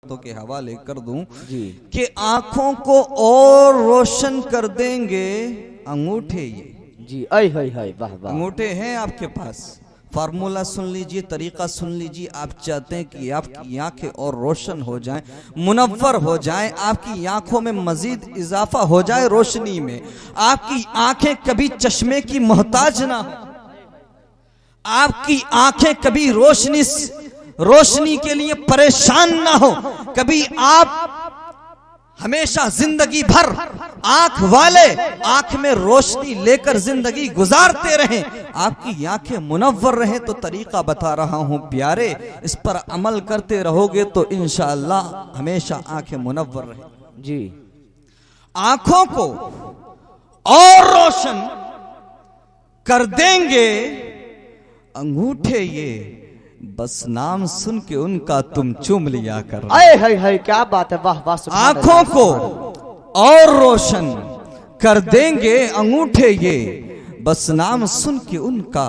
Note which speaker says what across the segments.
Speaker 1: तो के हवाले कर दूं
Speaker 2: जी
Speaker 1: कि आंखों को और रोशन कर देंगे अंगूठे। ये
Speaker 2: जी आई हाय हाय वाह वाह।
Speaker 1: अंगूठे हैं आपके पास, फार्मूला सुन लीजिए, तरीका सुन लीजिए। आप चाहते हैं कि आपकी आंखें और रोशन हो जाएं, मुनव्वर हो जाएं, आपकी आंखों में मजीद इजाफा हो जाए रोशनी में, आपकी आंखें कभी चश्मे की मोहताज ना हो, आपकी आंखें कभी रोशनी के लिए परेशान ना हो, कभी आप हमेशा जिंदगी भर आंख वाले आंख में रोशनी लेकर जिंदगी गुजारते रहें, आपकी आंखें मुनव्वर रहें। तो तरीका बता रहा हूं प्यारे, इस पर अमल करते रहोगे तो इंशाअल्लाह हमेशा आंखें मुनव्वर रहें।
Speaker 2: जी
Speaker 1: आंखों को और रोशन कर देंगे अंगूठे, ये बस नाम सुन के उनका तुम चूम लिया कर।
Speaker 2: आए हाय हाय क्या बात है, वाह वाह।
Speaker 1: आंखों को और रोशन कर देंगे अंगूठे, ये बस नाम सुन के उनका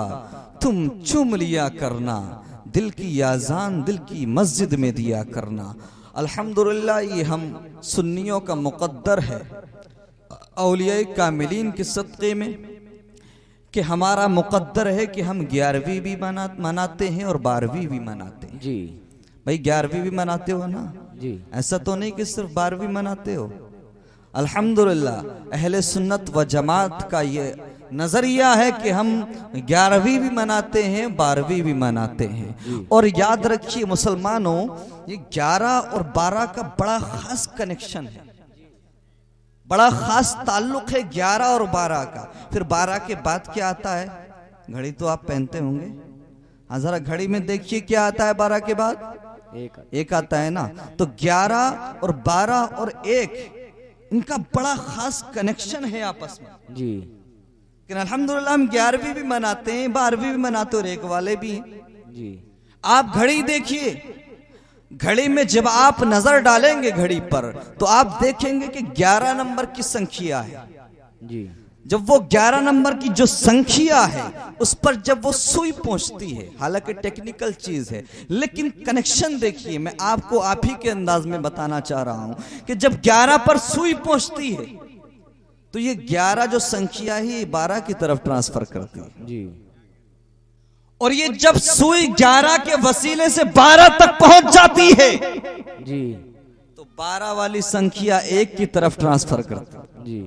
Speaker 1: तुम चूम लिया करना, दिल की आजान दिल की मस्जिद में दिया करना। अल्हम्दुलिल्लाह ये हम सुन्नियों का मुकद्दर है औलिया कामिलीन के सदक़े में कि हमारा मुकद्दर है कि हम 11वीं भी मनाते हैं और 12वीं भी मनाते हैं।
Speaker 2: जी
Speaker 1: भाई 11वीं भी मनाते हो ना
Speaker 2: जी,
Speaker 1: ऐसा तो नहीं कि सिर्फ 12वीं मनाते हो। अल्हम्दुलिल्लाह अहले सुन्नत व जमात का ये नजरिया है कि हम 11वीं भी मनाते हैं 12वीं भी मनाते हैं। और याद रखिए मुसलमानों, ये 11 और 12 का बड़ा खास कनेक्शन है, बड़ा खास ताल्लुक है 11 और 12 का। फिर 12 के बाद क्या आता है? घड़ी तो आप पहनते होंगे, हाँ जरा घड़ी में देखिए क्या आता है 12 के बाद? एक आता है ना। तो 11 और 12 और 1 इनका बड़ा खास कनेक्शन है आपस में
Speaker 2: जी।
Speaker 1: लेकिन अल्हम्दुलिल्लाह हम 11वीं भी मनाते हैं 12वीं भी मनाते और 1 वाले भी
Speaker 2: जी।
Speaker 1: आप घड़ी देखिए, घड़ी में जब आप नजर डालेंगे घड़ी पर तो आप देखेंगे कि 11 नंबर की संख्या है
Speaker 2: जी।
Speaker 1: जब वो 11 नंबर की जो संख्या है उस पर जब वो सुई पहुंचती है, हालांकि टेक्निकल चीज है लेकिन कनेक्शन देखिए, मैं आपको आप ही के अंदाज में बताना चाह रहा हूं कि जब 11 पर सुई पहुंचती है तो ये 11 जो संख्या है 12 की तरफ ट्रांसफर करती है
Speaker 2: जी।
Speaker 1: और ये जब सुई 11 के वसीले से 12 तक पहुंच जाती है
Speaker 2: जी
Speaker 1: तो 12 वाली संख्या 1 की तरफ ट्रांसफर करती है।
Speaker 2: जी।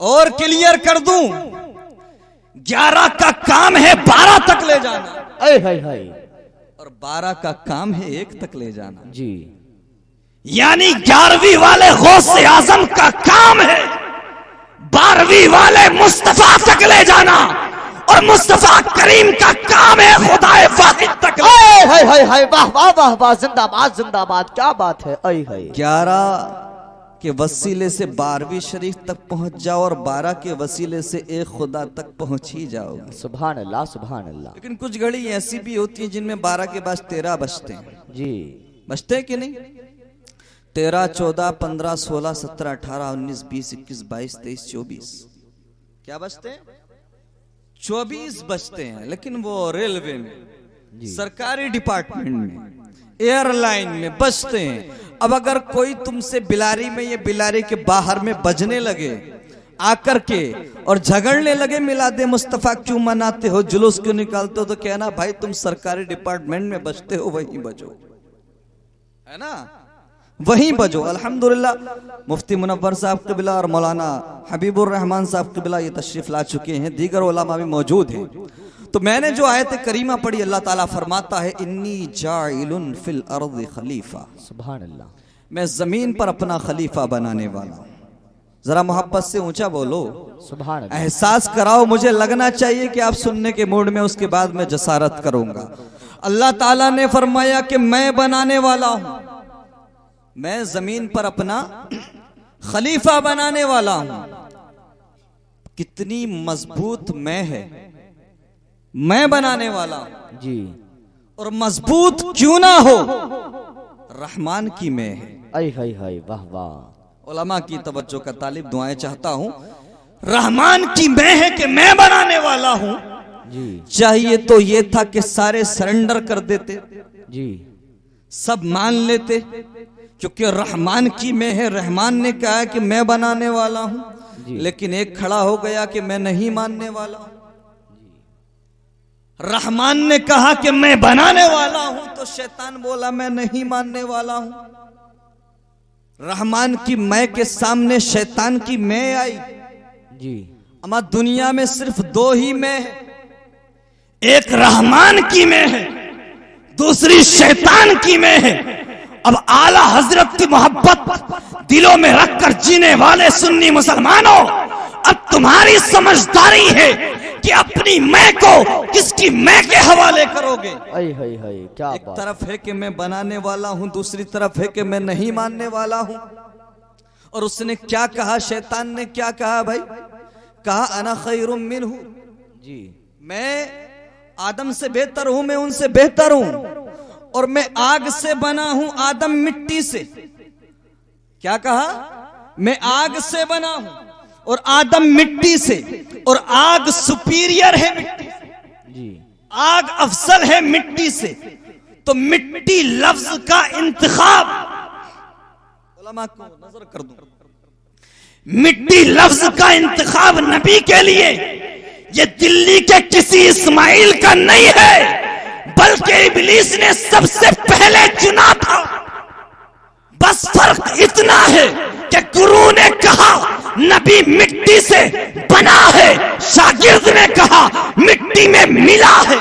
Speaker 1: और क्लियर कर दूं, 11 का काम है 12 तक ले जाना,
Speaker 2: आए हाय हाय,
Speaker 1: और 12 का काम है 1 तक ले जाना।
Speaker 2: जी।
Speaker 1: यानी 11वीं वाले गौसे आजम का काम है 12वीं वाले मुस्तफा तक ले जाना, और मुस्तफा करीम का काम है खुदाए वाहिद तक।
Speaker 2: आए हाय हाय हाय, वाह वाह वाह वाह, जिंदाबाद जिंदाबाद, क्या बात है। आई हाय,
Speaker 1: 11 के वसीले से 12वीं शरीफ तक पहुंच जाओ और 12 के वसीले से एक खुदा तक पहुंच ही जाओगे।
Speaker 2: सुभान अल्लाह सुभान अल्लाह।
Speaker 1: लेकिन कुछ घड़ी ऐसी भी होती है जिनमें 12 के बाद 13 बजते हैं।
Speaker 2: जी
Speaker 1: बजते हैं कि नहीं? 13, 14, 15, 16, 17, 18, 19, 20, 21, 22, 23, 24 क्या बजते हैं? 24 बजते हैं। लेकिन वो रेलवे में, सरकारी डिपार्टमेंट में, एयरलाइन में बजते हैं। अब अगर कोई तुमसे बिलारी में ये बिलारी के बाहर में बजने लगे आकर के और झगड़ने लगे, मिलादे मुस्तफा क्यों मनाते हो, जुलूस क्यों निकालते हो, तो कहना भाई तुम सरकारी डिपार्टमेंट में बजते हो वहीं बजो, है ना, वहीं बजो। अल्हम्दुलिल्लाह मुफ्ती मुनव्वर साहब क़िबला और मौलाना हबीबुर रहमान साहब क़िबला ये तशरीफ ला चुके हैं, दीगर उलमा भी मौजूद हैं। तो मैंने जो आयत करीमा पढ़ी, अल्लाह ताला फरमाता है इन्नी जाइलुन फिल अर्द खलीफा,
Speaker 2: सुभान अल्लाह,
Speaker 1: मैं जमीन पर अपना खलीफा बनाने वाला हूं। जरा मोहब्बत से ऊंचा बोलो
Speaker 2: सुभान अल्लाह।
Speaker 1: एहसास कराओ, मुझे लगना चाहिए कि आप सुनने के मूड में, उसके बाद मैं जसारत करूंगा। अल्लाह ताला ने फरमाया कि मैं बनाने वाला हूं, मैं जमीन पर अपना खलीफा बनाने वाला हूं। कितनी मजबूत मैं है, मैं बनाने वाला हूं
Speaker 2: जी।
Speaker 1: और मजबूत क्यों ना हो, रहमान की मैं है।
Speaker 2: आई हाय हाय, वाह वाह।
Speaker 1: उलमा की तवज्जो का तालिब दुआएं चाहता हूं, रहमान की मैं है कि मैं बनाने वाला हूं।
Speaker 2: जी।
Speaker 1: चाहिए तो ये था कि सारे सरेंडर कर देते,
Speaker 2: जी।
Speaker 1: सब मान लेते, क्योंकि रहमान की मैं है, रहमान ने कहा है कि मैं बनाने वाला हूं। लेकिन एक खड़ा हो गया कि मैं नहीं मानने वाला हूं। रहमान ने कहा कि मैं बनाने वाला हूं, तो शैतान बोला मैं नहीं मानने वाला हूं। रहमान की मैं के सामने शैतान की मैं आई
Speaker 2: जी।
Speaker 1: अमा दुनिया में सिर्फ दो ही मैं है, एक रहमान की मैं है, दूसरी शैतान की मैं है। अब आला हजरत की मोहब्बत दिलों में रखकर जीने वाले सुन्नी मुसलमानों, अब तुम्हारी समझदारी है कि अपनी मैं को किसकी मैं के हवाले करोगे।
Speaker 2: क्या
Speaker 1: एक तरफ है कि मैं बनाने वाला हूं, दूसरी तरफ है कि मैं नहीं मानने वाला हूं। और उसने क्या कहा, शैतान ने क्या कहा भाई, कहा अना खैरुम मिन्हु
Speaker 2: जी,
Speaker 1: मैं आदम से बेहतर हूं, मैं उनसे बेहतर हूं। और मैं आग से बना हूं, आदम मिट्टी से। क्या कहा, मैं आग से बना हूं और आदम मिट्टी से, और आग सुपीरियर है मिट्टी से
Speaker 2: जी,
Speaker 1: आग अफसल है मिट्टी से। तो मिट्टी लफ्ज का इंतखाब, उलमा को नजर कर दूं, मिट्टी लफ्ज का इंतखाब नबी के लिए ये दिल्ली के किसी इस्माइल का नहीं है, बल्कि इब्लीस ने सबसे पहले चुना था। बस फर्क इतना है कि गुरु ने कहा नबी मिट्टी से बना है, शागिर्द ने कहा मिट्टी में मिला है।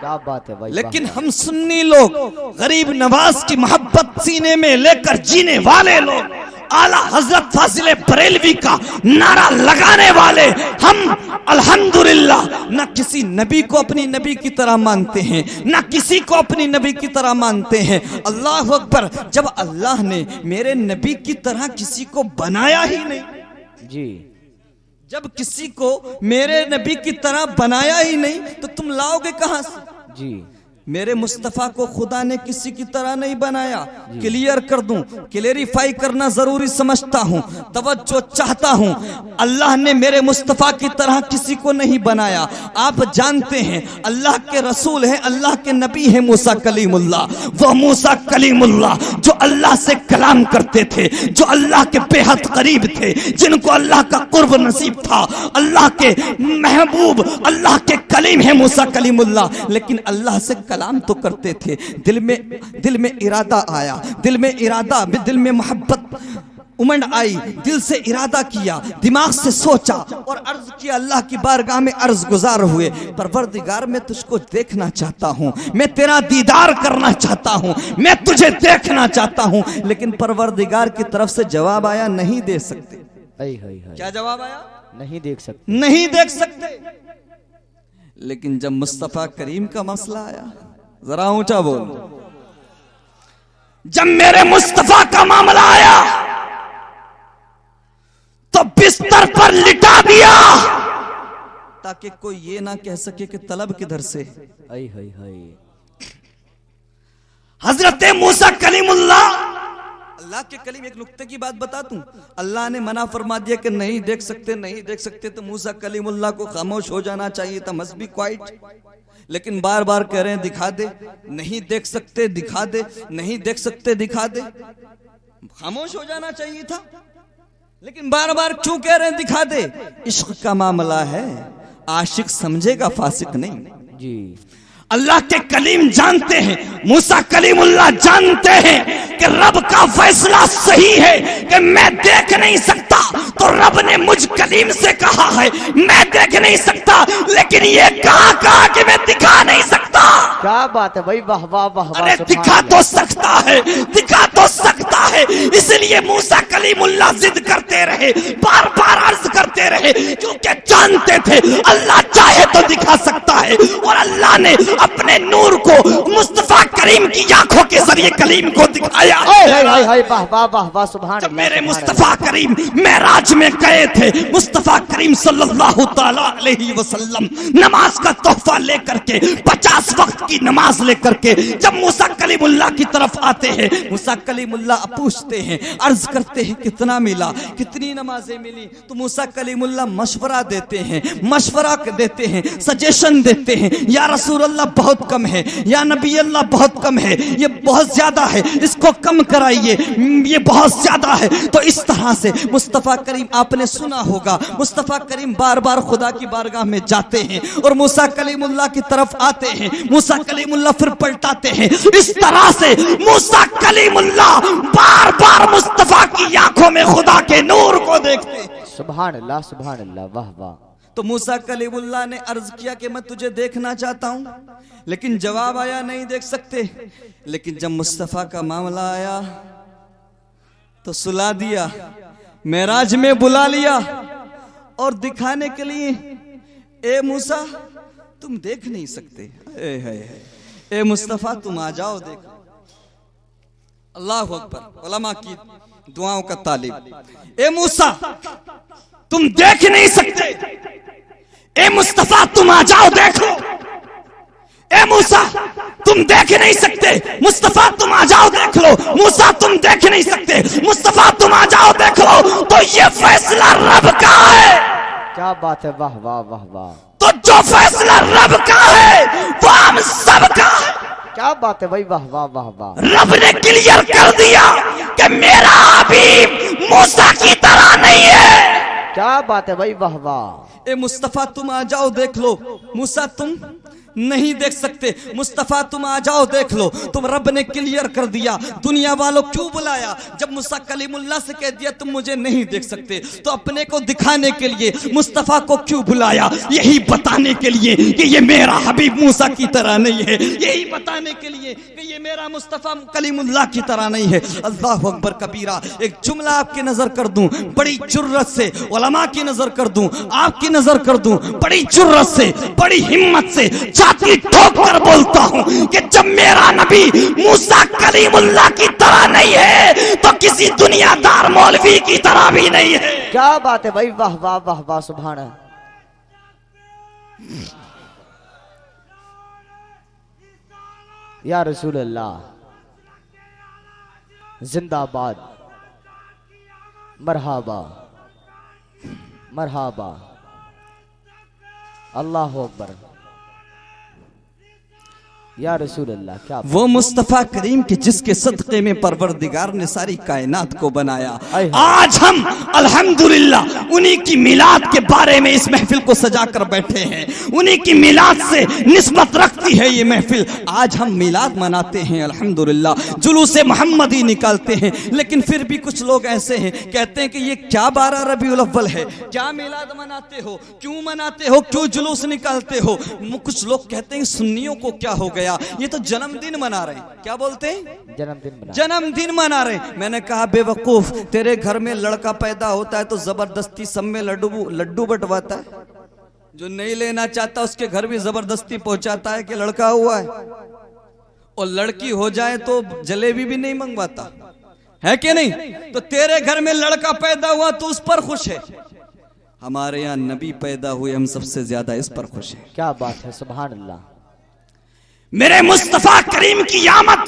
Speaker 2: क्या बात है भाई।
Speaker 1: लेकिन हम सुन्नी लोग, गरीब नवाज की मोहब्बत सीने में लेकर जीने वाले लोग, आला हजरत फाजिल बरेलवी का नारा लगाने वाले हम अल्हम्दुलिल्लाह न किसी नबी को अपनी नबी की तरह मानते हैं, न किसी को अपनी नबी की तरह मानते हैं। अल्लाह अकबर। जब अल्लाह ने मेरे नबी की तरह किसी को बनाया ही नहीं
Speaker 2: जी,
Speaker 1: जब किसी को मेरे नबी की तरह बनाया ही नहीं, तो तुम लाओगे कहां से
Speaker 2: जी।
Speaker 1: मेरे मुस्तफ़ा को खुदा ने किसी की तरह नहीं बनाया। क्लियर कर दूं, क्लेरिफाई करना जरूरी समझता हूं, तवज्जो चाहता हूं। अल्लाह ने मेरे मुस्तफ़ा की तरह किसी को नहीं बनाया। आप जानते हैं अल्लाह के रसूल हैं, अल्लाह के नबी हैं मूसा कलीमुल्लाह। वह मूसा कलीमुल्लाह जो अल्लाह से कलाम करते थे, जो अल्लाह के बेहद करीब थे, जिनको अल्लाह का कुर्ब नसीब था, अल्लाह के महबूब, अल्लाह के कलीम है मूसा कलीमुल्लाह। लेकिन अल्लाह से कलाम तो करते थे, दिल में इरादा आया, दिल में मोहब्बत उमंड आई, दिल से इरादा किया, दिमाग से सोचा और अर्ज किया, अल्लाह की बारगाह में अर्ज गुजार हुए, परवरदिगार मैं तुझको देखना चाहता हूँ, मैं तेरा दीदार करना चाहता हूँ, मैं तुझे देखना चाहता हूँ। लेकिन परवरदिगार की तरफ से जवाब आया, नहीं दे सकते। क्या जवाब आया?
Speaker 2: नहीं देख सकते,
Speaker 1: नहीं देख सकते। लेकिन जब मुस्तफा करीम का मसला आया, जरा ऊंचा बोल, जब मेरे मुस्तफा का मामला आया तो बिस्तर पर लिटा दिया, ताकि कोई ये ना कह सके कि तलब किधर से। हजरत मूसा कलीमुल्लाह, अल्लाह के कलीम, एक नुक्ते की बात बता दूं, अल्लाह ने मना फरमा दिया कि नहीं देख सकते, नहीं देख सकते, तो मूसा कलीमुल्लाह को खामोश हो जाना चाहिए था, मस्ट बी क्वाइट। लेकिन बार बार कह रहे हैं दिखा दे, नहीं देख सकते दिखा दे, नहीं देख सकते दिखा दे, खामोश हो जाना चाहिए था। लेकिन बार बार क्यों कह रहे हैं दिखा दे? इश्क का मामला है, आशिक समझेगा, फासिक नहीं
Speaker 2: जी।
Speaker 1: अल्लाह के कलीम जानते हैं, मूसा कलीमुल्लाह जानते हैं कि रब का फैसला सही है कि मैं देख नहीं सकता, तो रब ने मुझ कलीम से कहा है मैं देख नहीं सकता, लेकिन ये कहा कि मैं दिखा नहीं सकता।
Speaker 2: क्या बात है भाई, वाह वाह वाह।
Speaker 1: अरे दिखा तो सकता है, दिखा तो सकता है। इसलिए मूसा कलीमुल्लाह जिद करते रहे, बार बार अर्ज करते रहे, क्योंकि जानते थे अल्लाह चाहे तो दिखा सकता है। और अल्लाह ने अपने नूर को मुस्तफा करीम की आंखों के जरिए कलीम को दिखाया।
Speaker 2: वाह वाह वाह वाह, सुभान अल्लाह।
Speaker 1: मेरे मुस्तफा करीम मेराज में गए थे, मुस्तफा करीम सल्लल्लाहु ताला अलैहि वसल्लम नमाज का तोहफा लेकर के, 50 वक्त की नमाज लेकर के जब मूसा कलीमुल्लाह की तरफ आते हैं, मूसा कलीमुल्लाह पूछते हैं अर्ज करते हैं कितना मिला, कितनी नमाजें मिली। तो मूसा कलीमुल्लाह मशवरा देते हैं, सजेशन देते हैं, या रसूल अल्लाह बहुत कम है, या नबी अल्लाह बहुत कम है, ये बहुत ज्यादा है, इसको कम कराइए, ये बहुत ज्यादा है। तो इस तरह से मुस्तफ़ा करीम, आपने सुना होगा, मुस्तफ़ा करीम बार बार खुदा की बारगाह में जाते हैं और मूसा कलीमुल्लाह की तरफ आते हैं, मूसा कलीमुल्लाह फिर पलटाते हैं। इस तरह से मूसा कलीमुल्लाह बार बार मुस्तफ़ा की आंखों में खुदा के नूर को देखते हैं।
Speaker 2: सुभान अल्लाह, वाह वाह।
Speaker 1: तो मूसा कलीमुल्लाह ने अर्ज किया कि मैं तुझे देखना चाहता हूं, लेकिन जवाब आया नहीं देख सकते। लेकिन जब मुस्तफ़ा का मामला आया तो सुला दिया, मेराज में बुला लिया और दिखाने के लिए, ए मूसा तुम देख नहीं सकते, ए मुस्तफ़ा तुम आ जाओ देखो। अल्लाह अकबर, उलमा की दुआओं का तालिब। ए मूसा तुम देख नहीं सकते, ए मुस्तफ़ा तुम आ जाओ देखो। ए मूसा तुम देख नहीं सकते, मुस्तफ़ा तुम आ जाओ देख लो। मूसा तुम देख नहीं सकते, मुस्तफ़ा तुम आ जाओ देख लो। तो ये फैसला रब का है।
Speaker 2: क्या बात है, वाह वाह वाह वाह।
Speaker 1: तो जो फैसला रब का है वो हम सब का है।
Speaker 2: क्या बात है भाई, वाह वाह वाह वाह।
Speaker 1: रब ने क्लियर कर दिया कि मेरा हबीब मूसा की तरह नहीं है।
Speaker 2: क्या बात है भाई, वाह वाह।
Speaker 1: ए मुस्तफ़ा तुम आ जाओ देख लो, मूसा तुम नहीं देख सकते, मुस्तफ़ा तुम आ जाओ देख लो। तुम रब ने क्लियर कर दिया। दुनिया वालों क्यों बुलाया? जब मूसा कलीमुल्लाह से कह दिया तुम मुझे नहीं देख सकते, तो अपने को दिखाने के लिए मुस्तफ़ा को क्यों बुलाया? यही बताने के लिए कि ये मेरा हबीब मूसा की तरह नहीं है, यही बताने के लिए कि ये मेरा मुस्तफ़ा कलीमुल्लाह की तरह नहीं है। अल्लाह अकबर कबीरा। एक जुमला आपकी नजर कर दूं, बड़ी जुर्रत से, उलमा की नजर कर दूं, आपकी नजर कर दूं, बड़ी जुर्रत से, बड़ी हिम्मत से छाती ठोक कर बोलता हूं कि जब मेरा नबी मूसा कलीमुल्लाह की तरह नहीं है तो किसी दुनियादार मौलवी की तरह भी नहीं है।
Speaker 2: क्या बात है भाई, वाह वाह वाह वाह, सुभान है। या रसूल अल्लाह जिंदाबाद, मरहबा मरहबा, अल्लाह अकबर। या रसूल अल्लाह, क्या
Speaker 1: वो मुस्तफ़ा करीम के जिसके सदक़े में परवरदिगार ने सारी कायनात को बनाया। आज हम अल्हम्दुलिल्लाह उन्हीं की मिलाद के बारे में इस महफिल को सजा कर बैठे हैं। उन्हीं की मिलाद से निस्बत रखती है ये महफिल। आज हम मिलाद मनाते हैं अल्हम्दुलिल्लाह, जुलूस मोहम्मदी निकालते हैं। लेकिन फिर भी कुछ लोग ऐसे हैं, कहते हैं कि ये क्या 12 रबीउल अव्वल है, क्या मिलाद मनाते हो, क्यों मनाते हो, क्यों जुलूस निकालते हो? कुछ लोग कहते हैं सुन्नियों को क्या हो गया, ये तो जन्मदिन मना रहे हैं। क्या बोलते हैं? जन्मदिन मना रहे हैं। मैंने कहा बेवकूफ, तेरे घर में लड़का पैदा होता है तो जबरदस्ती सब में लड्डू बंटवाता है। जो नहीं लेना चाहता उसके घर भी जबरदस्ती पहुंचाता है कि लड़का हुआ है, और लड़की हो जाए तो जलेबी भी नहीं मंगवाता है कि नहीं? तो तेरे घर में लड़का पैदा हुआ तो उस पर खुश है। हमारे यहाँ नबी पैदा हुए, हम सबसे ज्यादा इस पर खुश हैं।
Speaker 2: क्या बात है, सुभान अल्लाह।
Speaker 1: मेरे मुस्तफ़ा करीम की आमद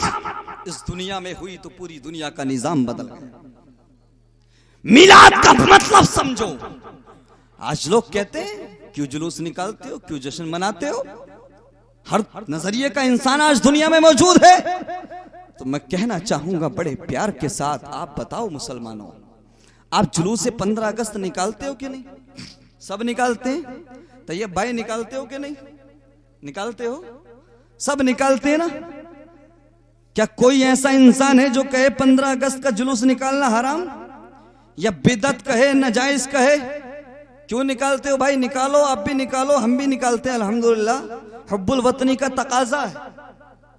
Speaker 1: इस दुनिया में हुई तो पूरी दुनिया का निजाम बदल गया। मिलाद का मतलब समझो। आज लोग कहते हैं क्यों जुलूस निकालते हो, क्यों जश्न मनाते हो? हर नजरिए का इंसान आज दुनिया में मौजूद है। तो मैं कहना चाहूंगा बड़े प्यार के साथ, आप बताओ मुसलमानों, आप जुलूस 15 अगस्त निकालते हो कि नहीं? सब निकालते हैं। तो ये भाई निकालते हो कि नहीं? निकालते हो? सब निकालते हैं ना? क्या कोई ऐसा इंसान है जो कहे 15 अगस्त का जुलूस निकालना हराम या बिदअत कहे, नाजायज कहे? क्यों निकालते हो भाई? निकालो, आप भी निकालो, हम भी निकालते हैं अल्हम्दुलिल्लाह। हुब्बुल वतनी का तकाजा है,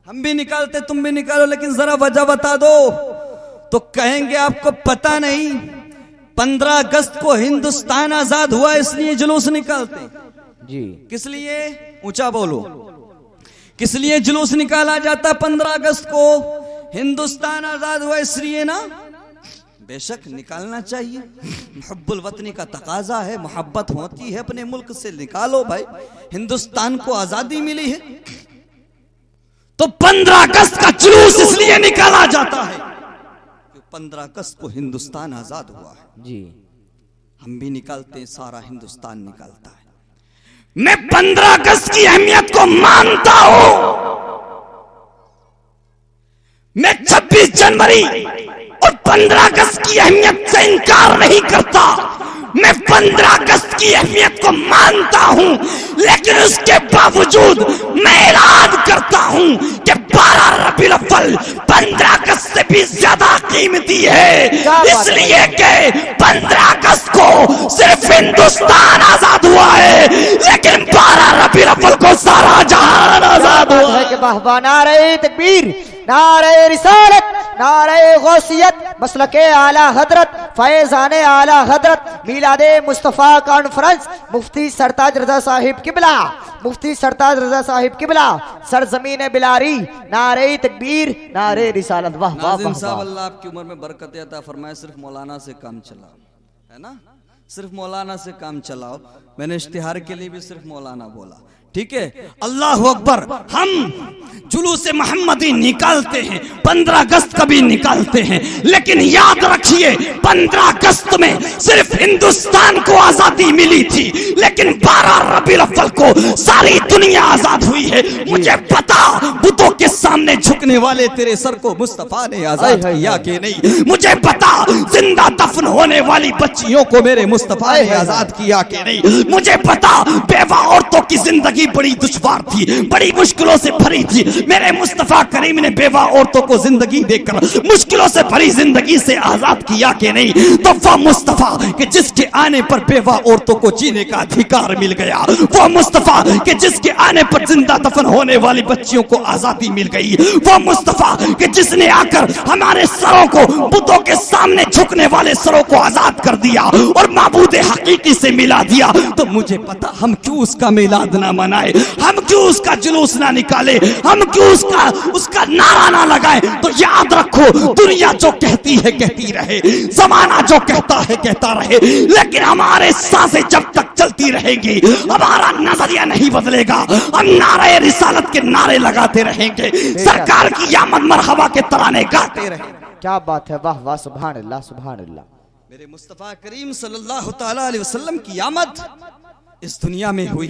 Speaker 1: हम भी निकालते, तुम भी निकालो। लेकिन जरा वजह बता दो तो कहेंगे आपको पता नहीं। 15 अगस्त को हिंदुस्तान आजाद हुआ इसलिए जुलूस निकालते
Speaker 2: जी।
Speaker 1: किस लिए? ऊंचा बोलो। किस लिए जुलूस निकाला जाता 15 अगस्त को? हिंदुस्तान आजाद हुआ इसलिए ना? बेशक निकालना चाहिए, हुब्बुल वतनी का तकाजा है, मोहब्बत होती है अपने मुल्क से, निकालो भाई। हिंदुस्तान को आजादी मिली है तो 15 अगस्त का जुलूस इसलिए निकाला जाता है 15 अगस्त को हिंदुस्तान आजाद हुआ है।
Speaker 2: जी
Speaker 1: हम भी निकालते हैं, सारा हिंदुस्तान निकालता है। मैं 15 अगस्त की अहमियत को मानता हूं। मैं 26 जनवरी और 15 अगस्त की अहमियत से इनकार नहीं करता। मैं 15 अगस्त की अहमियत को मानता हूं, लेकिन उसके बावजूद मैं ऐलान करता हूं कि 12 रबीउल अव्वल 15 अगस्त से भी ज्यादा कीमती है, इसलिए कि 15 अगस्त को सिर्फ हिंदुस्तान आजाद हुआ है, लेकिन 12 रबीउल अव्वल को सारा जहान आजाद हुआ है।
Speaker 2: वाह, नारे तकबीर, नारे रिसालत, नारे गौसियत, मसलके आला हजरत, फैजाने आला हजरत, मिलादे मुस्तफ़ा कॉन्फ्रेंस, मुफ्ती सरताज रजा साहिब किबला, मुफ्ती सरताज रजा साहिब किबला, सरजमीन बिलारी, नारे तकबीर, नारे रिसालत। वाह वाह
Speaker 1: नाज़िम
Speaker 2: वाह
Speaker 1: साहब,
Speaker 2: वाह।
Speaker 1: अल्लाह आपकी उम्र में बरकत अता फरमाए। सिर्फ मौलाना से काम चलाओ, है ना, सिर्फ मौलाना से काम चलाओ। मैंने इश्तिहार के लिए भी सिर्फ मौलाना बोला, ठीक है। अल्लाह अकबर। हम जुलूस मोहम्मदी निकालते हैं, 15 अगस्त का भी निकालते हैं, लेकिन याद रखिए 15 अगस्त में सिर्फ हिंदुस्तान को आजादी मिली थी, लेकिन 12 रबीउल अव्वल को सारी दुनिया आजाद हुई है। मुझे पता बुतों के सामने झुकने वाले तेरे सर को मुस्तफा ने आजाद किया कि नहीं, मुझे पता जिंदा दफन होने वाली बच्चियों को मेरे मुस्तफा ने आजाद किया कि नहीं, मुझे पता बेवा औरतों की जिंदगी बड़ी दुश्वार थी, बड़ी मुश्किलों से भरी थी, मेरे मुस्तफा करीम ने बेवा औरतों को जिंदगी देकर मुश्किलों से भरी जिंदगी से आजाद किया कि नहीं। तो वह मुस्तफा कि जिसके आने पर बेवा औरतों को जीने का अधिकार मिल गया, वो मुस्तफा कि जिसके आने पर जिंदा दफन होने वाली बच्चियों को आजादी मिल गई, वो मुस्तफा कि जिसने आकर हमारे सरों को बुतों के सामने झुकने वाले सरों को आजाद कर दिया और माबूद हकीकी से मिला दिया। तो मुझे पता हम क्यों उसका मिलाद ना मनाए, हम क्यों उसका जुलूस ना निकाले, हम क्यों उसका नारा ना लगाए। तो याद रखो, दुनिया जो कहती है कहती रहे, जमाना जो कहता है कहता रहे, लेकिन हमारे सांसें जब तक चलती रहेगी, हमारा नजरिया नहीं बदलेगा। हम नारे रिसालत के नारे लगाते रहेंगे, सरकार की आमद मरहबा के तराने गाते रहेंगे।
Speaker 2: क्या बात है, वाह वाह, सुभान अल्लाह, सुभान अल्लाह।
Speaker 1: मेरे मुस्तफा करीम सल्लल्लाहु तआला अलैहि वसल्लम की आमद इस दुनिया में हुई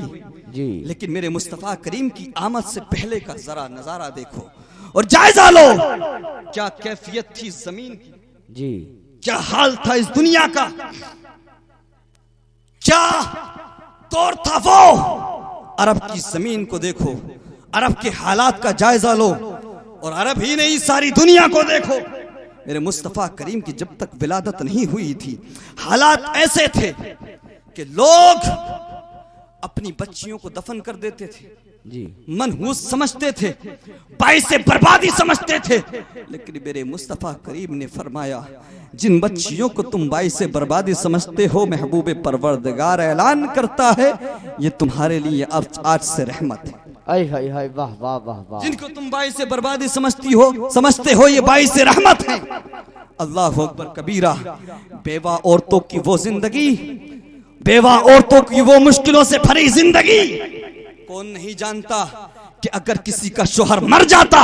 Speaker 2: जी,
Speaker 1: लेकिन मेरे मुस्तफा करीम की आमद से पहले का जरा नजारा देखो और जायजा लो। क्या कैफियत थी जमीन की
Speaker 2: जी,
Speaker 1: क्या हाल था इस दुनिया का, क्या दौर था वो। अरब की जमीन को देखो, अरब के हालात का जायजा लो, और अरब ही नहीं सारी दुनिया को देखो। मेरे मुस्तफा करीम की जब तक विलादत नहीं हुई थी, हालात ऐसे थे कि लोग अपनी बच्चियों को दफन कर देते थे
Speaker 2: जी,
Speaker 1: मनहूस समझते थे, बाइसे बर्बादी समझते थे। लेकिन मेरे मुस्तफा करीम ने फरमाया, जिन बच्चियों को तुम बाइसे बर्बादी समझते हो, महबूब परवरदिगार ऐलान करता है ये तुम्हारे लिए अब आज से रहमत है।
Speaker 2: हाय हाय हाय, वाह वाह वाह वाह।
Speaker 1: जिनको तुम बाइसे बर्बादी समझते हो ये बाइसे रहमत है। अल्लाह अकबर कबीरा। बेवा औरतों की वो जिंदगी, बेवा औरतों की वो मुश्किलों से भरी जिंदगी। कौन नहीं जानता कि अगर किसी का शोहर मर जाता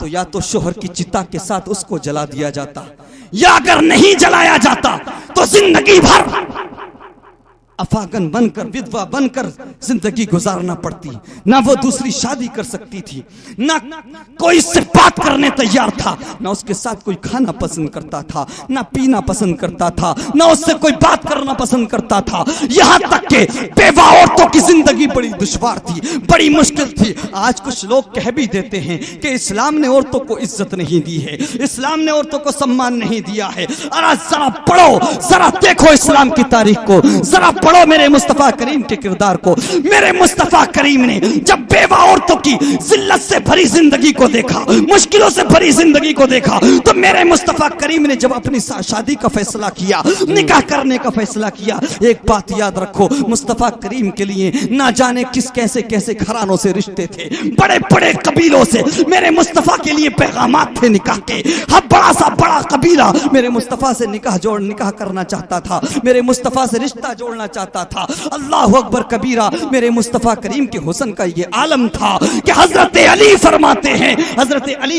Speaker 1: तो या तो शोहर की चिता के साथ उसको जला दिया जाता, या अगर नहीं जलाया जाता तो जिंदगी भर अफागन बनकर, विधवा बनकर जिंदगी गुजारना पड़ती। ना वो दूसरी शादी कर सकती थी, ना कोई इससे बात करने तैयार था, ना उसके साथ कोई खाना पसंद करता था, ना पीना पसंद करता था, ना उससे कोई बात करना पसंद करता था। यहाँ तक के बेवा औरतों की जिंदगी बड़ी दुश्वार थी, बड़ी मुश्किल थी। आज कुछ लोग कह भी देते हैं कि इस्लाम ने औरतों को इज्जत नहीं दी है, इस्लाम ने औरतों को सम्मान नहीं दिया है। अरे जरा पढ़ो, जरा देखो इस्लाम की तारीख को, जरा पढ़ो मेरे मुस्तफा करीम के किरदार को। मेरे मुस्तफा करीम ने जब बेवा औरतों की जिल्लत से भरी जिंदगी को देखा, मुश्किलों से भरी जिंदगी को देखा, तो मेरे मुस्तफा करीम ने जब अपनी शादी का फैसला किया, निकाह करने का फैसला किया, एक बात याद रखो, मुस्तफा करीम के लिए ना जाने किस कैसे कैसे घरानों से रिश्ते थे, बड़े बड़े कबीलों से मेरे मुस्तफा के लिए पैगामात थे निकाह के। अब बड़ा सा बड़ा कबीला कबीला मेरे मुस्तफ़ा से निकाह करना चाहता था, मेरे मुस्तफ़ा से रिश्ता जोड़ना चाहता था। अल्लाह अकबर कबीरा, मेरे मुस्तफ़ा करीम के हुस्न का ये आलम था कि हजरत अली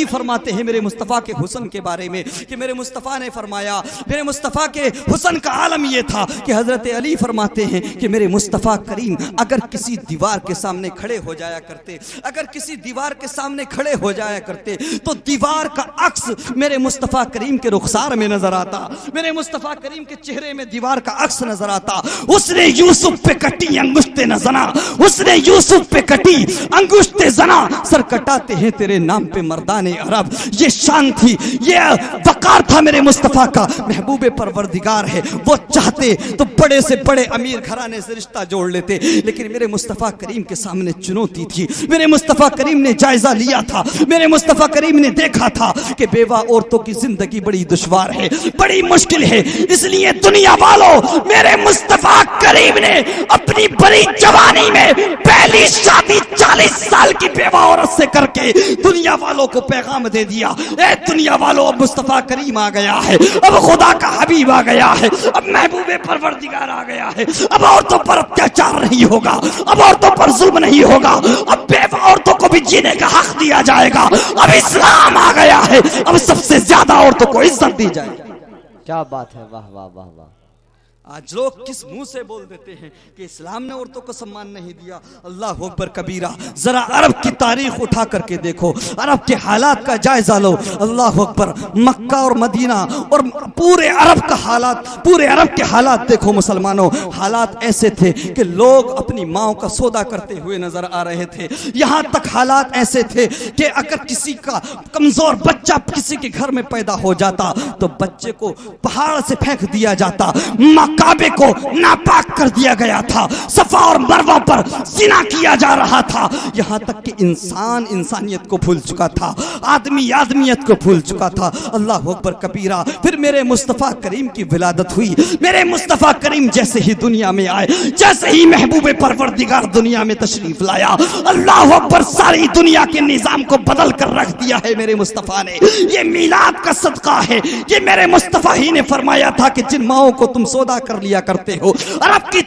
Speaker 1: फरमाते हैं मेरे मुस्तफ़ा के हुस्न के बारे में कि मेरे मुस्तफ़ा ने फरमाया, मेरे मुस्तफ़ा के हुस्न का आलम ये था कि हजरत अली फरमाते हैं कि मेरे मुस्तफ़ा करीम अगर किसी दीवार के सामने खड़े हो जाया करते, अगर किसी दीवार के सामने खड़े हो जाया करते तो दीवार का अक्स मेरे मुस्तफ़ा करीम के रुखसार में नजर आता, मेरे मुस्तफ़ा करीम के चेहरे में दीवार का अक्स नजर आता। उसने यूसुफ पे कटी अंगुश्ते न जना, उसने यूसुफ पे कटी अंगुश्ते जना, सर कटाते हैं तेरे नाम पे मर्दाने अरब। ये शान थी, ये वकार था मेरे मुस्तफ़ा का। महबूबे परवरदिगार है, वो चाहते तो बड़े से बड़े अमीर घराने से रिश्ता जोड़ लेते, लेकिन मेरे मुस्तफ़ा करीम के सामने चुनौती थी। मेरे मुस्तफ़ा करीम ने जायजा लिया था, मेरे मुस्तफ़ा करीम ने देखा था कि बेवा औरतों की जिंदगी बड़ी दुश्वार है, बड़ी मुश्किल है। इसलिए दुनिया वालों, मेरे मुस्तफ़ा करीम ने अपनी बड़ी जवानी में पहली शादी 40 साल की बेवा औरत से करके दुनिया वालों को पैगाम दे दिया, ए दुनिया वालों, अब मुस्तफ़ा करीम आ गया है, अब खुदा का हबीब आ गया है, अब महबूबे परवरदिगार आ गया है, अब औरतों पर अत्याचार नहीं होगा, अब औरतों पर जुल्म नहीं होगा, अब बेवा औरतों को भी जीने का हक दिया जाएगा, अब इस्लाम आ गया है, अब सबसे ज्यादा औरतों को इज्जत दी जाएगी।
Speaker 2: क्या बात है, वाह वाह वाह वाह।
Speaker 1: आज लोग किस मुंह से बोल देते हैं कि इस्लाम ने औरतों को सम्मान नहीं दिया। अल्लाह अकबर कबीरा, जरा अरब की तारीख उठा करके देखो, अरब के हालात का जायजा लो। अल्लाह अकबर, मक्का और मदीना और पूरे अरब का हालात, पूरे अरब के हालात देखो मुसलमानों। हालात ऐसे थे कि लोग अपनी माओ का सौदा करते हुए नजर आ रहे थे। यहाँ तक हालात ऐसे थे कि अगर किसी का कमजोर बच्चा किसी के घर में पैदा हो जाता तो बच्चे को पहाड़ से फेंक दिया जाता, काबे को नापाक कर दिया गया था, सफा और मरवा पर जिना किया जा रहा था। यहाँ तक कि इंसान इंसानियत को भूल चुका था, आदमी आदमियत को भूल चुका था। अल्लाह अकबर कबीरा। फिर मेरे मुस्तफ़ा करीम की विलादत हुई। मेरे मुस्तफ़ा करीम जैसे ही दुनिया में आए, जैसे ही महबूबे परवरदिगार दुनिया में तशरीफ लाया, अल्लाह अकबर, सारी दुनिया के निजाम को बदल कर रख दिया है मेरे मुस्तफ़ा ने। ये मीलाद का सदका है, ये मेरे मुस्तफ़ा ही ने फरमाया था कि जिन माओं को तुम सौदा कर लिया करते हो, अरब की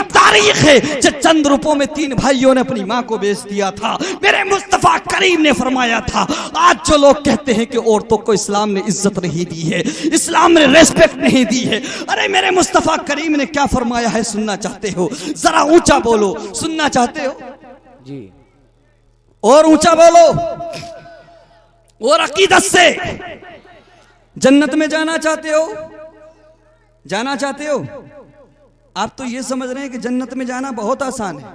Speaker 1: तारीख है जब चंद रुपयों में 3 भाइयों ने अपनी मां को बेच दिया था। मेरे मुस्तफ़ा करीम ने फरमाया था। आज जो लोग कहते हैं कि औरतों को इस्लाम ने इज्जत नहीं दी है, इस्लाम ने रेस्पेक्ट नहीं दी है, अरे मेरे मुस्तफ़ा करीम ने क्या फरमाया है सुनना चाहते हो? जरा ऊंचा बोलो, सुनना चाहते हो
Speaker 2: जी,
Speaker 1: और ऊंचा बोलो, और अकीदत से। जन्नत में जाना चाहते हो? जाना चाहते हो? आप तो ये समझ रहे हैं कि जन्नत में जाना बहुत आसान है।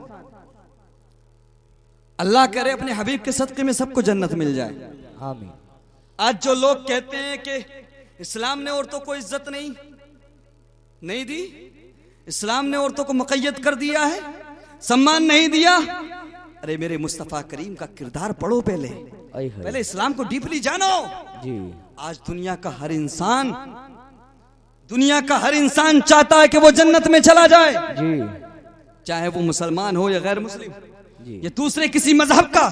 Speaker 1: अल्लाह करे अपने हबीब के सदक़े में सबको जन्नत मिल जाए,
Speaker 2: आमीन।
Speaker 1: आज जो लोग कहते हैं कि इस्लाम ने औरतों को इज्जत नहीं दी, इस्लाम ने औरतों को मुक़य्यद कर दिया है, सम्मान नहीं दिया, अरे मेरे मुस्तफ़ा करीम का किरदार पढ़ो, पहले इस्लाम को डीपली जानो
Speaker 2: जी।
Speaker 1: आज दुनिया का हर इंसान चाहता है कि वो जन्नत में चला जाए
Speaker 2: जी,
Speaker 1: चाहे वो मुसलमान हो या गैर मुस्लिम
Speaker 2: जी।
Speaker 1: या दूसरे किसी मजहब का,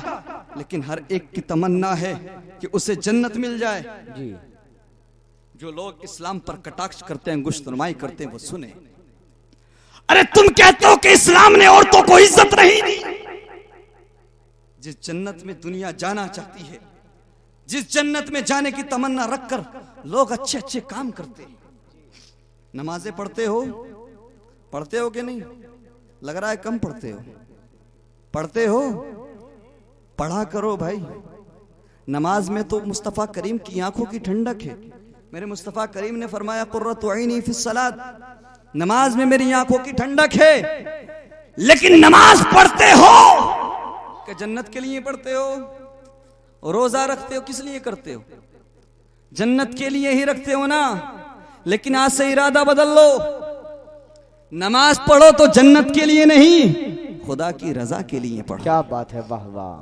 Speaker 1: लेकिन हर एक की तमन्ना है कि उसे जन्नत मिल जाए
Speaker 2: जी।
Speaker 1: जो लोग इस्लाम पर कटाक्ष करते हैं, गुश्तनुमाई करते हैं, वो सुने। अरे तुम कहते हो कि इस्लाम ने औरतों को इज्जत नहीं दी। जिस जन्नत में दुनिया जाना चाहती है, जिस जन्नत में जाने की तमन्ना रखकर लोग अच्छे अच्छे काम करते हैं, नमाजें पढ़ते हो कि नहीं? लग रहा है कम पढ़ते हो, पढ़ा करो भाई। नमाज में तो मुस्तफ़ा करीम की आंखों की ठंडक है। मेरे मुस्तफ़ा करीम ने फरमाया कुर्रतु ऐनी फिस्सलात, नमाज में मेरी आंखों की ठंडक है। लेकिन नमाज पढ़ते हो कि जन्नत के लिए पढ़ते हो? रोजा रखते हो किस लिए करते हो? जन्नत के लिए ही रखते हो ना। लेकिन आज से इरादा बदल लो, नमाज पढ़ो तो जन्नत के लिए नहीं, खुदा की रजा के लिए पढ़ो।
Speaker 2: क्या बात है, वाह वाह।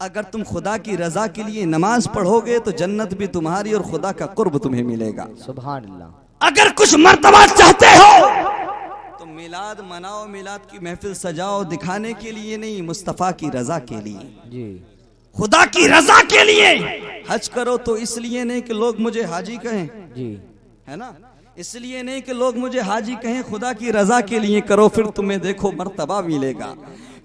Speaker 1: अगर तुम खुदा की रजा के लिए नमाज पढ़ोगे तो जन्नत भी तुम्हारी और खुदा का कुर्ब तुम्हें मिलेगा।
Speaker 2: सुभान अल्लाह।
Speaker 1: अगर कुछ मर्तबा चाहते हो तो मिलाद मनाओ, मिलाद की महफिल सजाओ, दिखाने के लिए नहीं, मुस्तफ़ा की रजा के लिए।
Speaker 2: जी।
Speaker 1: खुदा की रजा के लिए हज करो, तो इसलिए नहीं कि लोग मुझे हाजी कहें
Speaker 2: जी,
Speaker 1: है ना, इसलिए नहीं कि लोग मुझे हाजी कहें, खुदा की रजा के लिए करो, फिर तुम्हें देखो मर्तबा मिलेगा,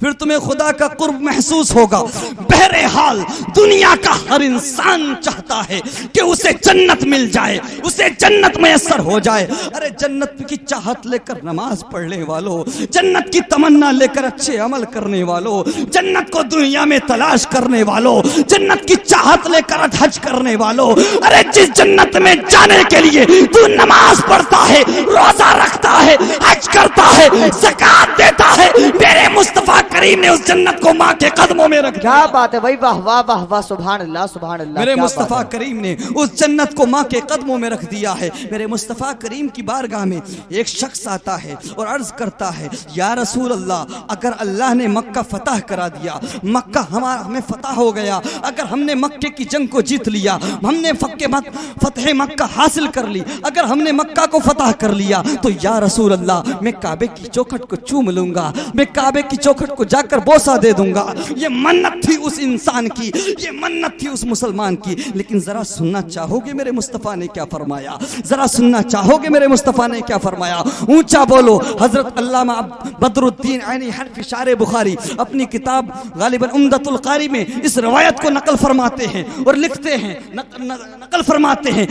Speaker 1: फिर तुम्हें खुदा का कुर्ब महसूस होगा। बहरहाल दुनिया का हर इंसान चाहता है कि उसे जन्नत मिल जाए, उसे जन्नत मैसर हो जाए। अरे जन्नत की चाहत लेकर नमाज पढ़ने वालों, जन्नत की तमन्ना लेकर अच्छे अमल करने वालों, जन्नत को दुनिया में तलाश करने वालों, जन्नत की चाहत लेकर हज करने वालों, अरे जिस जन्नत में जाने के लिए तू नमाज पढ़ता है, रोजा रखता है, हज करता है, ज़कात देता है, मेरे मुस्तफा करीम ने उस जन्नत को माँ के कदमों में रख दिया।
Speaker 2: क्या बात है भाई, वाह वाह वाह वाह, सुभान अल्लाह सुभान अल्लाह।
Speaker 1: मेरे मुस्तफा करीम ने उस जन्नत को माँ के कदमों में रख दिया है। मेरे मुस्तफा करीम की बारगाह में एक शख्स आता है और अर्ज करता है, या रसूल अल्लाह, अगर अल्लाह ने मक्का फतह करा दिया, मक्का हमें फतह हो गया, अगर हमने मक्के की जंग को जीत लिया, हमने फतह मक्का हासिल कर ली, अगर हमने मक्का को फतह कर लिया, तो या रसूल अल्लाह, मैं काबे की चौखट को चूम लूंगा, मैं काबे की चौखट को जाकर बोसा दे दूंगा। ये मन्नत थी उस इंसान की, ये मन्नत थी उस मुसलमान की। लेकिन जरा सुनना चाहोगे मेरे मुस्तफा ने क्या फरमाया? जरा सुनना चाहोगे मेरे मुस्तफा ने क्या फरमाया? ऊंचा बोलो। हजरत अल्लामा बदरुद्दीन ऐनी हनफी शारे बुखारी अपनी किताब गालिबन उम्दतुल कारी में इस रवायत को नकल फरमाते हैं और लिखते हैं, नकल फरमाते हैं,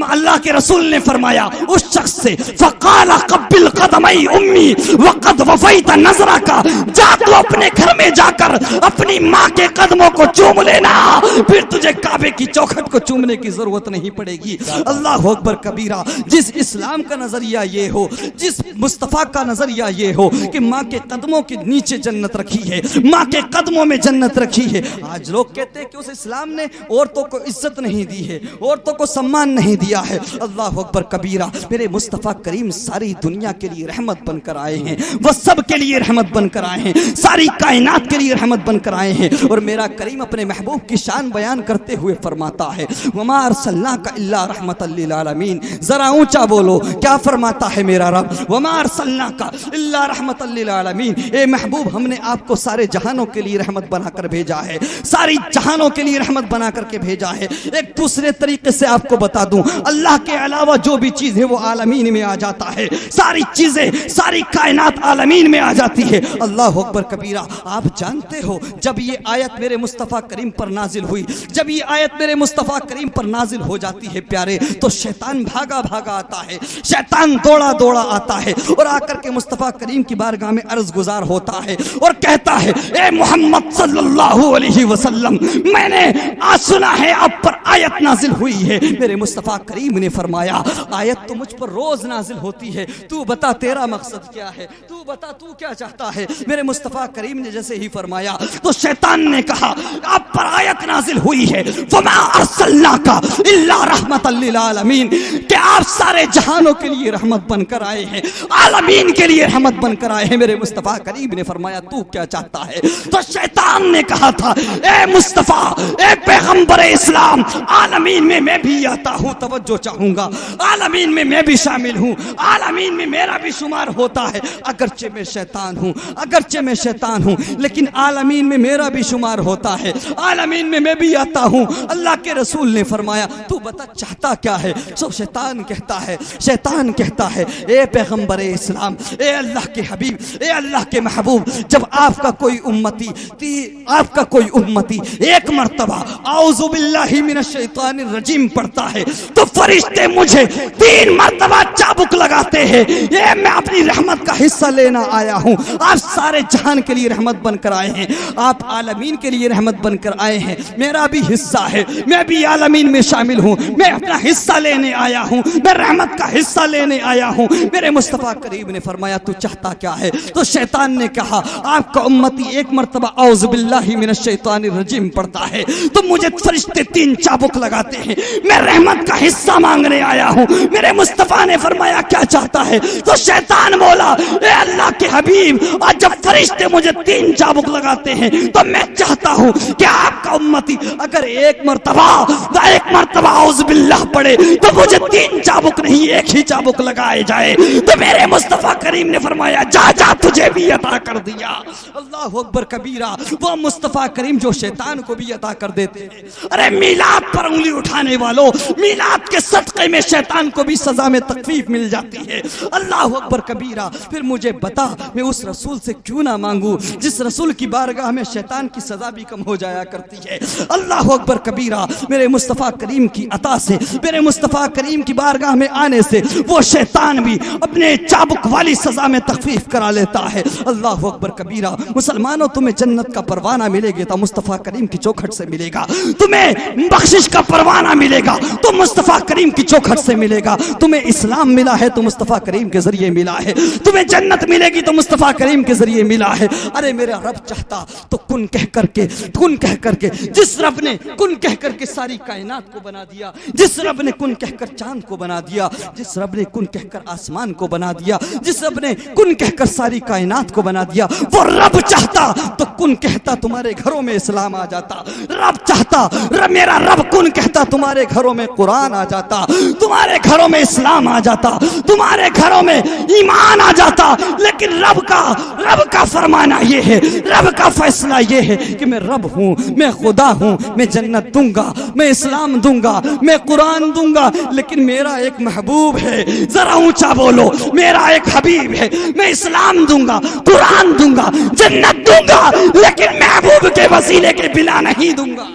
Speaker 1: अल्लाह के रसूल ने फरमाया उस शख्स से, फकाला कब्बिल कदमई उम्मी वक़द वफ़ैत नज़रा का, जा तू अपने घर में जाकर अपनी माँ के कदमों को चूम लेना, फिर तुझे काबे की चौखट को चूमने की जरूरत नहीं पड़ेगी। अल्लाह अकबर कबीरा। जिस इस्लाम का नजरिया ये हो, जिस मुस्तफा का नजरिया ये हो कि माँ के कदमों के नीचे जन्नत रखी है, माँ के कदमों में जन्नत रखी है, आज लोग कहते हैं कि उस इस्लाम ने औरतों को इज्जत नहीं दी है, औरतों को सम्मान नहीं दिया है। अल्लाह अकबर कबीरा। मेरे मुस्तफा करीम सारी दुनिया के लिए रहमत बनकर आए हैं, वह सब के लिए रहमत बनकर आए हैं, सारी कायनात के लिए रहमत बनकर आए हैं। और मेरा करीम अपने महबूब की शान बयान करते हुए फरमाता है, वमा अरसलनाका इल्ला रहमतल लिल आलमीन। जरा ऊंचा बोलो, क्या फरमाता है मेरा रब? वमा अरसलनाका इल्ला रहमतल लिल आलमीन। ए महबूब, हमने आपको सारे जहानों के लिए रहमत बनाकर भेजा है, सारी जहानों के लिए रहमत बना करके भेजा है। एक दूसरे तरीके से आपको बता दूं, अल्लाह के अलावा जो भी चीज है वो आलमीन में आ जाता है, सारी चीजें, सारी कायनात आलमीन में आ जाती है। अल्लाह अकबर कबीरा। आप जानते हो जब ये आयत मेरे मुस्तफा करीम पर नाजिल हुई, जब ये आयत मेरे मुस्तफा करीम पर नाजिल हो जाती है प्यारे, तो शैतान भागा भागा आता है, शैतान दौड़ा दौड़ा आता है और आकर के मुस्तफा करीम की बारगाह में अर्ज गुजार होता है और कहता है, ए मोहम्मद सल्लल्लाहु अलैहि वसल्लम, मैंने आज सुना है आप पर आयत नाजिल हुई है। मेरे मुस्तफा करीम ने फरमाया, आयत तो मुझ पर रोज नाजिल होती है, तू बता तेरा मकसद क्या है, तू बता तू क्या चाहता है। मेरे मुस्तफा करीम ने जैसे ही फरमाया तो शैतान ने कहा, आप पर आयत नाजिल हुई है, वमा अरसलनाका इल्ला रहमतल लिल आलमीन, कि आप सारे जहानों के लिए रहमत बनकर आए हैं, आलमीन के लिए रहमत बनकर आए हैं। मेरे मुस्तफा करीम ने फरमाया, तू क्या चाहता है? तो शैतान ने कहा था, ए मुस्तफा, ए पैगंबर इस्लाम, आलमीन में मैं भी आता हूँ, तवज्जो चाहूंगा, आलमीन में मैं भी शामिल हूँ, आलमीन में मेरा भी शुमार होता है। अगरचे मैं शैतान हूँ, अगरचे मैं शैतान हूँ, लेकिन आलमीन में मेरा भी शुमार होता है, आलमीन में मैं भी आता हूँ। अल्लाह के रसूल ने फरमाया, तू बता चाहता क्या है? सो शैतान कहता है, ए पैगंबर इस्लाम, ए अल्लाह के हबीब, ए अल्लाह के महबूब, जब आपका कोई उम्मती एक मर्तबा औज़ु बिल्लाहि मिनश शैतानिर रजीम पढ़ता है तो फरिश्ते मुझे 3 मर्तबा चाबुक लगाते हैं। ये मैं अपनी रहमत का हिस्सा लेना आया हूँ। आप सारे जहान के लिए रहमत बनकर आए हैं, आप आलमीन के लिए रहमत बनकर आए हैं, मेरा भी हिस्सा है, मैं भी आलमीन में शामिल हूँ, मैं अपना हिस्सा लेने आया हूँ, मैं रहमत का हिस्सा लेने आया हूँ। मेरे मुस्तफा करीम ने फरमाया, तू चाहता क्या है? तो शैतान ने कहा, आपका उम्मती एक मर्तबा औज़ु बिल्लाहि मिनश शैतानिर रजीम पढ़ता है तो मुझे फरिश्ते 3 चाबुक लगाते हैं, मैं रहमत का हिस्सा मांगने आया हूँ। मेरे मुस्तफा ने फरमाया, क्या चाहता है? तो शैतान बोला, ए अल्लाह के हबीब, और जब फरिश्ते फरिश्ते मुझे 3 चाबुक लगाते हैं तो मैं चाहता हूं कि आपका उम्मती अगर एक मर्तबा औज़ुबिल्लाह पढ़े तो मुझे 3 चाबुक नहीं, एक ही चाबुक लगाए जाए। तो मेरे मुस्तफा करीम ने फरमाया जा जा तुझे भी अता कर दिया। अल्लाह अकबर कबीरा। वो मुस्तफा करीम जो शैतान को भी अता कर देते हैं। अरे मीलाद पर उंगली उठाने वालों, मीलाद के सदक़े में शैतान को भी सजा में तकलीफ मिल जाती है। अल्लाह अकबर कबीरा। फिर मुझे बता मैं उस रसूल से क्यों ना मांगू जिस रसूल की बारगाह में शैतान की सजा भी कम हो जाया करती है। अल्लाह अकबर कबीरा। मेरे मुस्तफा करीम की अता से, मेरे मुस्तफा करीम की बारगाह में आने से वो शैतान भी अपने चाबुक वाली सजा में तखफीफ करा लेता है। अल्लाह अकबर कबीरा। मुसलमानों, तुम्हें जन्नत का परवाना मिलेगा तो मुस्तफा करीम की चौखट से मिलेगा। तुम्हें बख्शिश का परवाना मिलेगा तो मुस्तफा करीम की चौखट से मिलेगा। तुम्हें इस्लाम मिला है तो मुस्तफा करीम के जरिए मिला है। तुम्हें जन्नत मिलेगी तो मुस्तफा करीम के जरिए मिला है। अरे मेरा रब चाहता तो कुन कह करके जिस रब ने कुन कह करके सारी कायनात को बना दिया, जिस रब ने कुन कहकर चांद को बना दिया, जिस रब ने कुन कहकर आसमान को बना दिया, जिस रब ने कुन कहकर सारी कायनात को बना दिया, वो रब चाहता तो कुन कहता तुम्हारे घरों में इस्लाम आ जाता। रब चाहता, मेरा रब कुन कहता तुम्हारे घरों में कुरान आ जाता, तुम्हारे घरों में इस्लाम आ जाता, तुम्हारे घरों में ईमान आ जाता। लेकिन रब का फरमाना ये है, रब का फैसला ये है कि मैं रब हूं, मैं खुदा हूं, मैं जन्नत दूंगा, मैं इस्लाम दूंगा, मैं कुरान दूंगा। लेकिन मेरा एक महबूब है, जरा ऊंचा बोलो, मेरा एक हबीब है। मैं इस्लाम दूंगा, कुरान दूंगा, जन्नत दूंगा, लेकिन महबूब के वसीले के बिना नहीं दूंगा।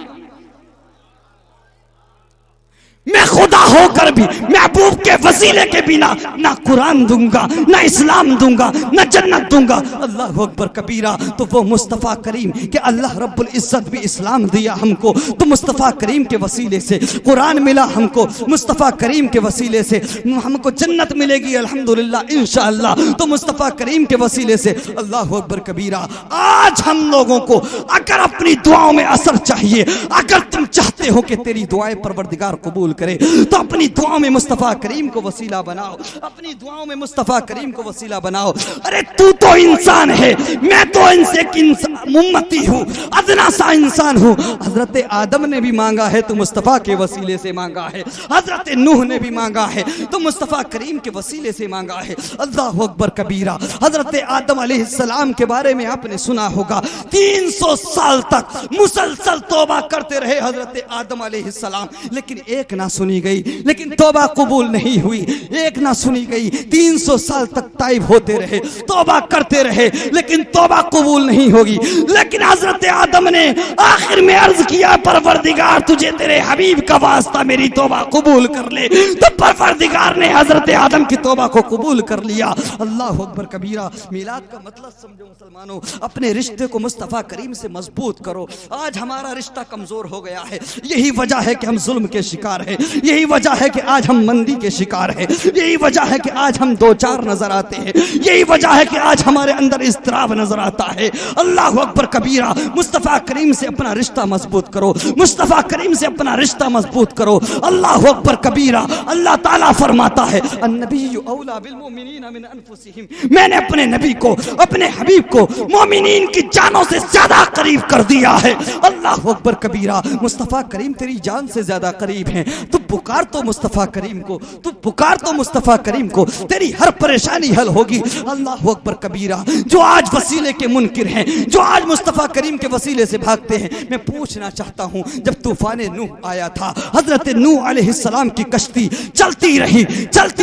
Speaker 1: मैं खुदा होकर भी महबूब के वसीले के बिना ना कुरान दूंगा, ना इस्लाम दूंगा, ना जन्नत दूंगा। अल्लाह अकबर कबीरा। तो वो मुस्तफ़ा करीम कि अल्लाह रब्बुल इज्जत भी इस्लाम दिया हमको तो मुस्तफ़ा करीम के वसीले से कुरान मिला हमको, मुस्तफ़ा करीम के वसीले से हमको जन्नत मिलेगी अल्हम्दुलिल्लाह इंशाअल्लाह तो मुस्तफ़ा करीम के वसीले से। अल्लाह अकबर कबीरा। आज हम लोगों को अगर अपनी दुआओं में असर चाहिए, अगर तुम चाहते हो कि तेरी दुआएं परवरदिगार कबूल करे तो अपनी दुआओं में मुस्तफा करीम को वसीला बनाओ, अपनी दुआओं में मुस्तफा करीम को वसीला बनाओ। अरे तू तो इंसान है, मैं तो इनसे एक उम्मती हूँ, अदना सा इंसान हूँ। हजरत आदम ने भी मांगा है तो मुस्तफा के वसीले से मांगा है, हजरत नूह ने भी मांगा है तो मुस्तफा करीम के वसीले से मांगा है। अल्लाह अकबर कबीरा। हजरत आदम अलैहिस्सलाम के बारे में आपने सुना होगा 300 साल तक मुसलसल तौबा करते रहे हजरत आदम अलैहिस्सलाम, लेकिन एक ना सुनी गई, लेकिन तौबा कबूल नहीं हुई, एक ना सुनी गई। 300 साल तक ताइब होते रहे, तौबा करते रहे, लेकिन तौबा कबूल नहीं होगी। लेकिन हजरत आदम ने आखिर में अर्ज किया परवरदिगार तुझे तेरे हबीब का वास्ता मेरी तौबा कबूल कर ले, तो परवरदिगार ने हजरत आदम की तौबा को कबूल कर लिया। अल्लाह अकबर कबीरा। मिलाद का मतलब समझो मुसलमानों, अपने रिश्ते को मुस्तफा करीम से मजबूत करो। आज हमारा रिश्ता कमजोर हो गया है, यही वजह है कि हम जुल्म के शिकार हैं, यही वजह है कि आज हम मंदी के शिकार हैं, यही वजह है कि आज हम दो चार नजर आते हैं, यही वजह है कि आज हमारे अंदर इज़्तिराब नजर आता है। अल्लाह अकबर कबीरा। मुस्तफा करीम से अपना रिश्ता मजबूत करो, मुस्तफा करीम से अपना रिश्ता मजबूत करो। अल्लाह अकबर कबीरा। अल्लाह ताला फरमाता है अन्नबिय्यु औला बिल मुमिनीना मिन अनफुसिहिम, मैंने अपने नबी को, अपने हबीब को मोमिनीन की जानों से ज्यादा करीब कर दिया है। अल्लाह अकबर कबीरा। मुस्तफा करीम तेरी जान से ज्यादा करीब हैं। तू पुकार तो मुस्तफा करीम को, तू पुकार तो मुस्तफा करीम को, तेरी हर परेशानी हल होगी। अल्लाह अकबर कबीरा। जो आज वसीले के मुनकिर हैं, जो आज मुस्तफा करीम के वसीले से भागते हैं, मैं पूछना चाहता हूं जब तूफान नूह आया था, हजरत नूह अलैहिस्सलाम की कश्ती चलती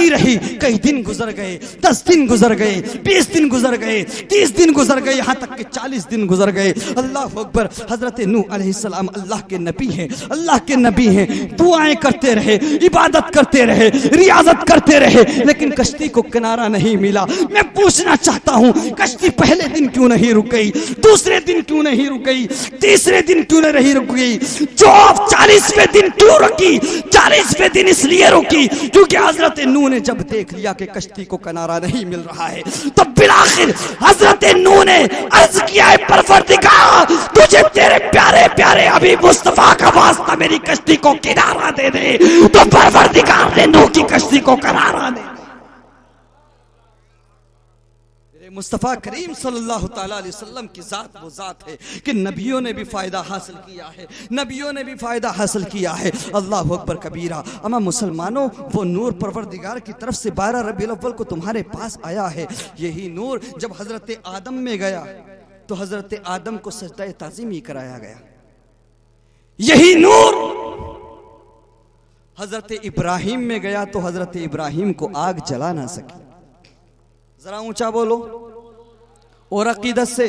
Speaker 1: रही, कई दिन गुजर गए, 10 दिन गुजर गए, 20 दिन गुजर गए, 30 दिन गुजर गए, यहां तक कि 40 दिन गुजर गए। अल्लाह अकबर। हजरत नूह अलैहिस्सलाम अल्लाह के नबी हैं, अल्लाह के नबी हैं, दुआएं करते रहे, इबादत करते रहे, रियाजत करते रहे, लेकिन कश्ती को किनारा नहीं मिला। मैं पूछना चाहता हूं कश्ती पहले दिन क्यों नहीं रुक गई, दूसरे दिन क्यों नहीं रुक गई, तीसरे दिन क्यों नहीं रुक गई, जो 40वें दिन क्यों रुकी? 40वें दिन इसलिए रुकी क्योंकि हजरत नूह ने जब देख लिया कि कश्ती को किनारा नहीं मिल रहा है, तो बिलाखिर हजरत नूह ने अर्ज किया है परवरदिगार तुझे तेरे प्यारे प्यारे हबीब मुस्तफा का वास्ता मेरी कश्ती को किनारा दे दे। तो परवरदिगार ने नूह की कश्ती को किनारा दे। मुस्तफ़ा करीम सल्लल्लाहु ताला अलैहि वसल्लम की ज़ात वो ज़ात है कि नबियों ने भी फ़ायदा हासिल किया है, नबियों ने भी फ़ायदा हासिल किया है। अल्लाह अकबर कबीरा। अमा मुसलमानों, वो नूर परवरदिगार की तरफ से 12 रबीउल अव्वल को तुम्हारे पास आया है। यही नूर जब हज़रत आदम में गया तो हज़रत आदम को सजदा ताज़ीम ही कराया गया। यही नूर हज़रत इब्राहिम में गया तो हज़रत इब्राहिम को आग जला ना सकी। जरा ऊंचा बोलो। और अकीदत से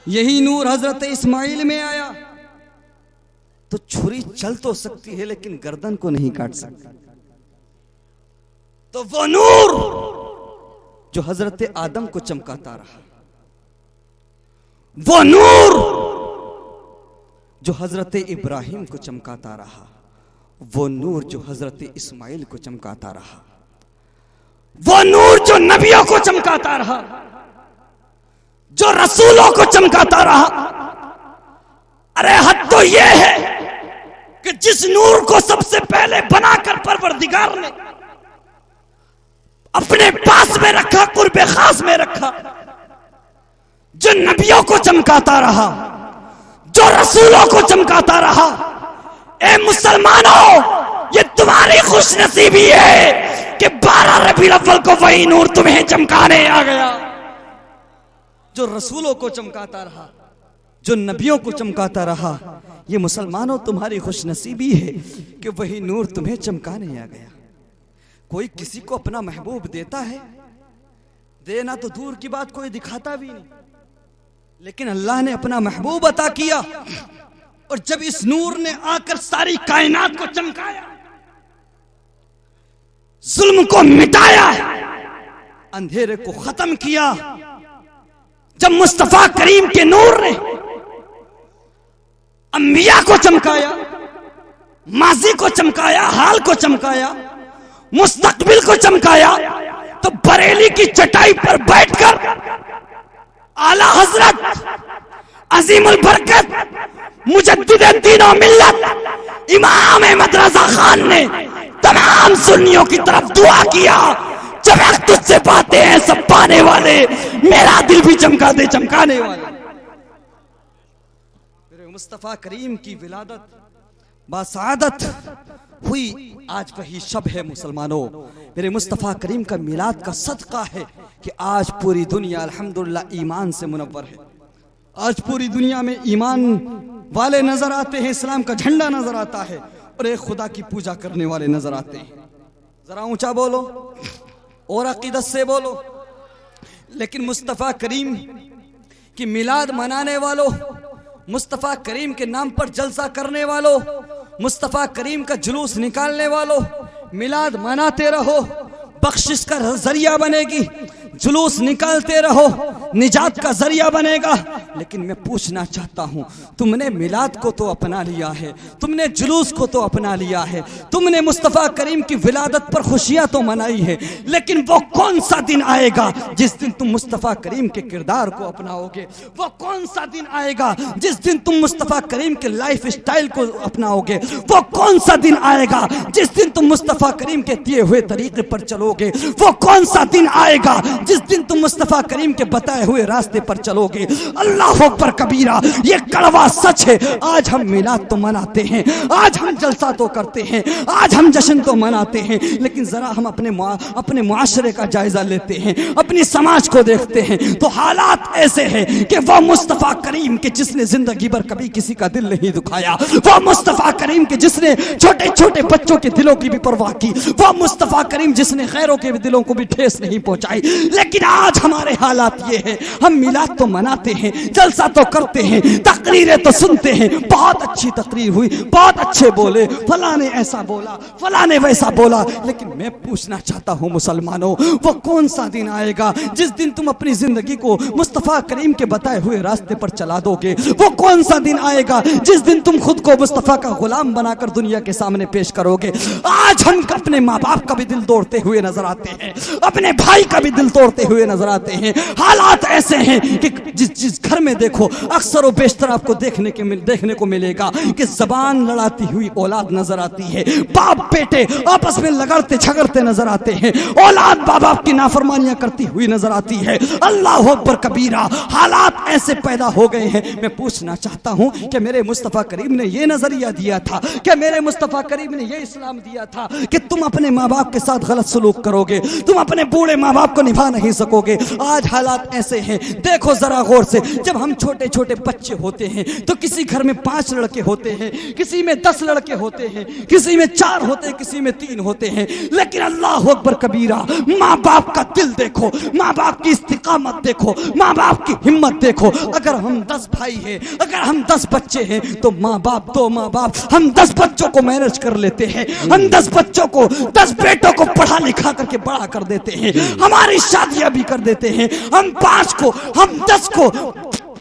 Speaker 1: यही नूर हजरत इस्माइल में आया तो छुरी चल तो सकती है लेकिन गर्दन को नहीं काट सकती। तो वो नूर जो हजरत आदम को चमकाता रहा, वो नूर जो हजरत इब्राहिम को चमकाता रहा, वो नूर जो हजरत इस्माइल को चमकाता रहा, वो नूर जो नबियों को चमकाता रहा, जो रसूलों को चमकाता रहा। अरे हद तो यह है कि जिस नूर को सबसे पहले बनाकर परवरदिगार ने अपने पास में रखा, कुर्बे खास में रखा, जो नबियों को चमकाता रहा, जो रसूलों को चमकाता रहा। ए मुसलमानों, ये तुम्हारी खुशनसीबी है कि 12 रबीउल अव्वल को वही नूर तुम्हें चमकाने आ गया, जो रसूलों को चमकाता रहा, जो नबियों को चमकाता रहा। ये मुसलमानों, तुम्हारी खुशनसीबी है कि वही नूर तुम्हें चमकाने आ गया। कोई किसी को अपना महबूब देता है, देना तो दूर की बात, कोई दिखाता भी नहीं, लेकिन अल्लाह ने अपना महबूब अता किया। और जब इस नूर ने आकर सारी कायनात को चमकाया, जुल्म को मिटाया, अंधेरे को खत्म किया, जब मुस्तफा करीम के नूर ने अंबिया को चमकाया, माजी को चमकाया, हाल को चमकाया, मुस्तकबिल को चमकाया, तो बरेली की चटाई पर बैठकर आला हजरत अजीमुल बरकत मुजद्दिद दीन और मिल्लत इमाम अहमद रजा खान ने तमाम सुन्नियों की तरफ दुआ किया, जब तुझसे बातें हैं सब पाने वाले, मेरा दिल भी चमका दे चमकाने वाले। मेरे मुस्तफा करीम की विलादत बासादत हुई, आज वही शब है मुसलमानों। मेरे मुस्तफा करीम का मिलाद का सदका है कि आज पूरी दुनिया अल्हम्दुलिल्लाह ईमान से मुनव्वर है। आज पूरी दुनिया में ईमान वाले नजर आते हैं, इस्लाम का झंडा नजर आता है, और एक खुदा की पूजा करने वाले नजर आते हैं। जरा ऊंचा बोलो और अकीदत से बोलो। लेकिन मुस्तफ़ा करीम की मिलाद मनाने वालों, मुस्तफ़ा करीम के नाम पर जलसा करने वालों, मुस्तफ़ा करीम का जुलूस निकालने वालों, मिलाद मनाते रहो, बख्शिश का जरिया बनेगी, जुलूस निकालते रहो, निजात का जरिया बनेगा। लेकिन मैं पूछना चाहता हूं, तुमने मिलाद को तो अपना लिया है, तुमने जुलूस को तो अपना लिया है, तुमने मुस्तफ़ा करीम की विलादत पर खुशियां तो मनाई है, लेकिन वो कौन सा दिन आएगा जिस दिन तुम मुस्तफ़ा करीम के किरदार को अपनाओगे? वो कौन सा दिन आएगा जिस दिन तुम मुस्तफ़ा करीम के लाइफ स्टाइल को अपनाओगे? वो कौन सा दिन आएगा जिस दिन तुम मुस्तफ़ा करीम के दिए हुए तरीके पर चलोगे? वो कौन सा दिन आएगा जिस दिन तुम मुस्तफ़ा करीम के बताए हुए रास्ते पर चलोगे? अल्लाह अकबर कबीरा, ये कड़वा सच है। आज हम मिलाद तो मनाते हैं, आज हम जलसा तो करते हैं, आज हम जश्न तो मनाते हैं, लेकिन जरा हम अपने मुआशरे का जायजा लेते हैं, अपनी समाज को देखते हैं, तो हालात ऐसे हैं कि वो मुस्तफ़ा करीम के जिसने जिंदगी भर कभी किसी का दिल नहीं दुखाया, वो मुस्तफ़ा करीम के जिसने छोटे छोटे बच्चों के दिलों की भी परवाह की, वो मुस्तफ़ा करीम जिसने खैरों के दिलों को भी ठेस नहीं पहुंचाई। लेकिन आज हमारे हालात ये है, हम मिलाद तो मनाते हैं, जलसा तो करते हैं, तकरीरें तो सुनते हैं, बहुत अच्छी तकरीर हुई, बहुत अच्छे बोले, फला ने ऐसा बोला, फला ने वैसा बोला, लेकिन मैं पूछना चाहता हूं मुसलमानों, वो कौन सा दिन आएगा जिस दिन तुम अपनी जिंदगी को मुस्तफ़ा करीम के बताए हुए रास्ते पर चला दोगे? वो कौन सा दिन आएगा जिस दिन तुम खुद को मुस्तफ़ा का गुलाम बनाकर दुनिया के सामने पेश करोगे? आज हम अपने माँ बाप का भी दिल तोड़ते हुए नजर आते हैं, अपने भाई का भी दिल तोड़ते हुए नजर आते हैं। हालात हालात ऐसे हैं कि जिस घर में देखो अक्सर व बेशतर आपको देखने को मिलेगा कि जबान लड़ाती हुई औलाद नजर आती है, बाप बेटे आपस में लड़ते झगड़ते नजर आते हैं, औलाद बाप बाप की नाफरमानियां करती हुई नजर आती है। अल्लाह अकबर कबीरा, हालात ऐसे पैदा हो गए हैं। मैं पूछना चाहता हूं कि मेरे मुस्तफा करीम ने यह नजरिया दिया था, क्या मेरे मुस्तफा करीम ने यह इस्लाम दिया था कि तुम अपने माँ बाप के साथ गलत सलूक करोगे, तुम अपने बूढ़े माँ बाप को निभा नहीं सकोगे। आज हालात ऐसे हैं, देखो जरा गौर से, जब हम छोटे छोटे बच्चे होते हैं तो किसी घर में 5 लड़के होते हैं, किसी में 10 लड़के होते हैं, किसी में 4 होते हैं, किसी में 3 होते हैं, लेकिन अल्लाह अकबर कबीरा, माँ बाप का दिल देखो, माँ बाप की इस्तिकामत देखो, माँ बाप की हिम्मत देखो। अगर हम 10 भाई हैं, अगर हम 10 बच्चे हैं तो माँ बाप, 2 माँ बाप, हम 10 बच्चों को मैनेज कर लेते हैं, हम 10 बच्चों को, 10 बेटों को पढ़ा लिखा करके बड़ा कर देते हैं, हमारी शादियां भी कर देते हैं, हम 5 को, हम 10 को,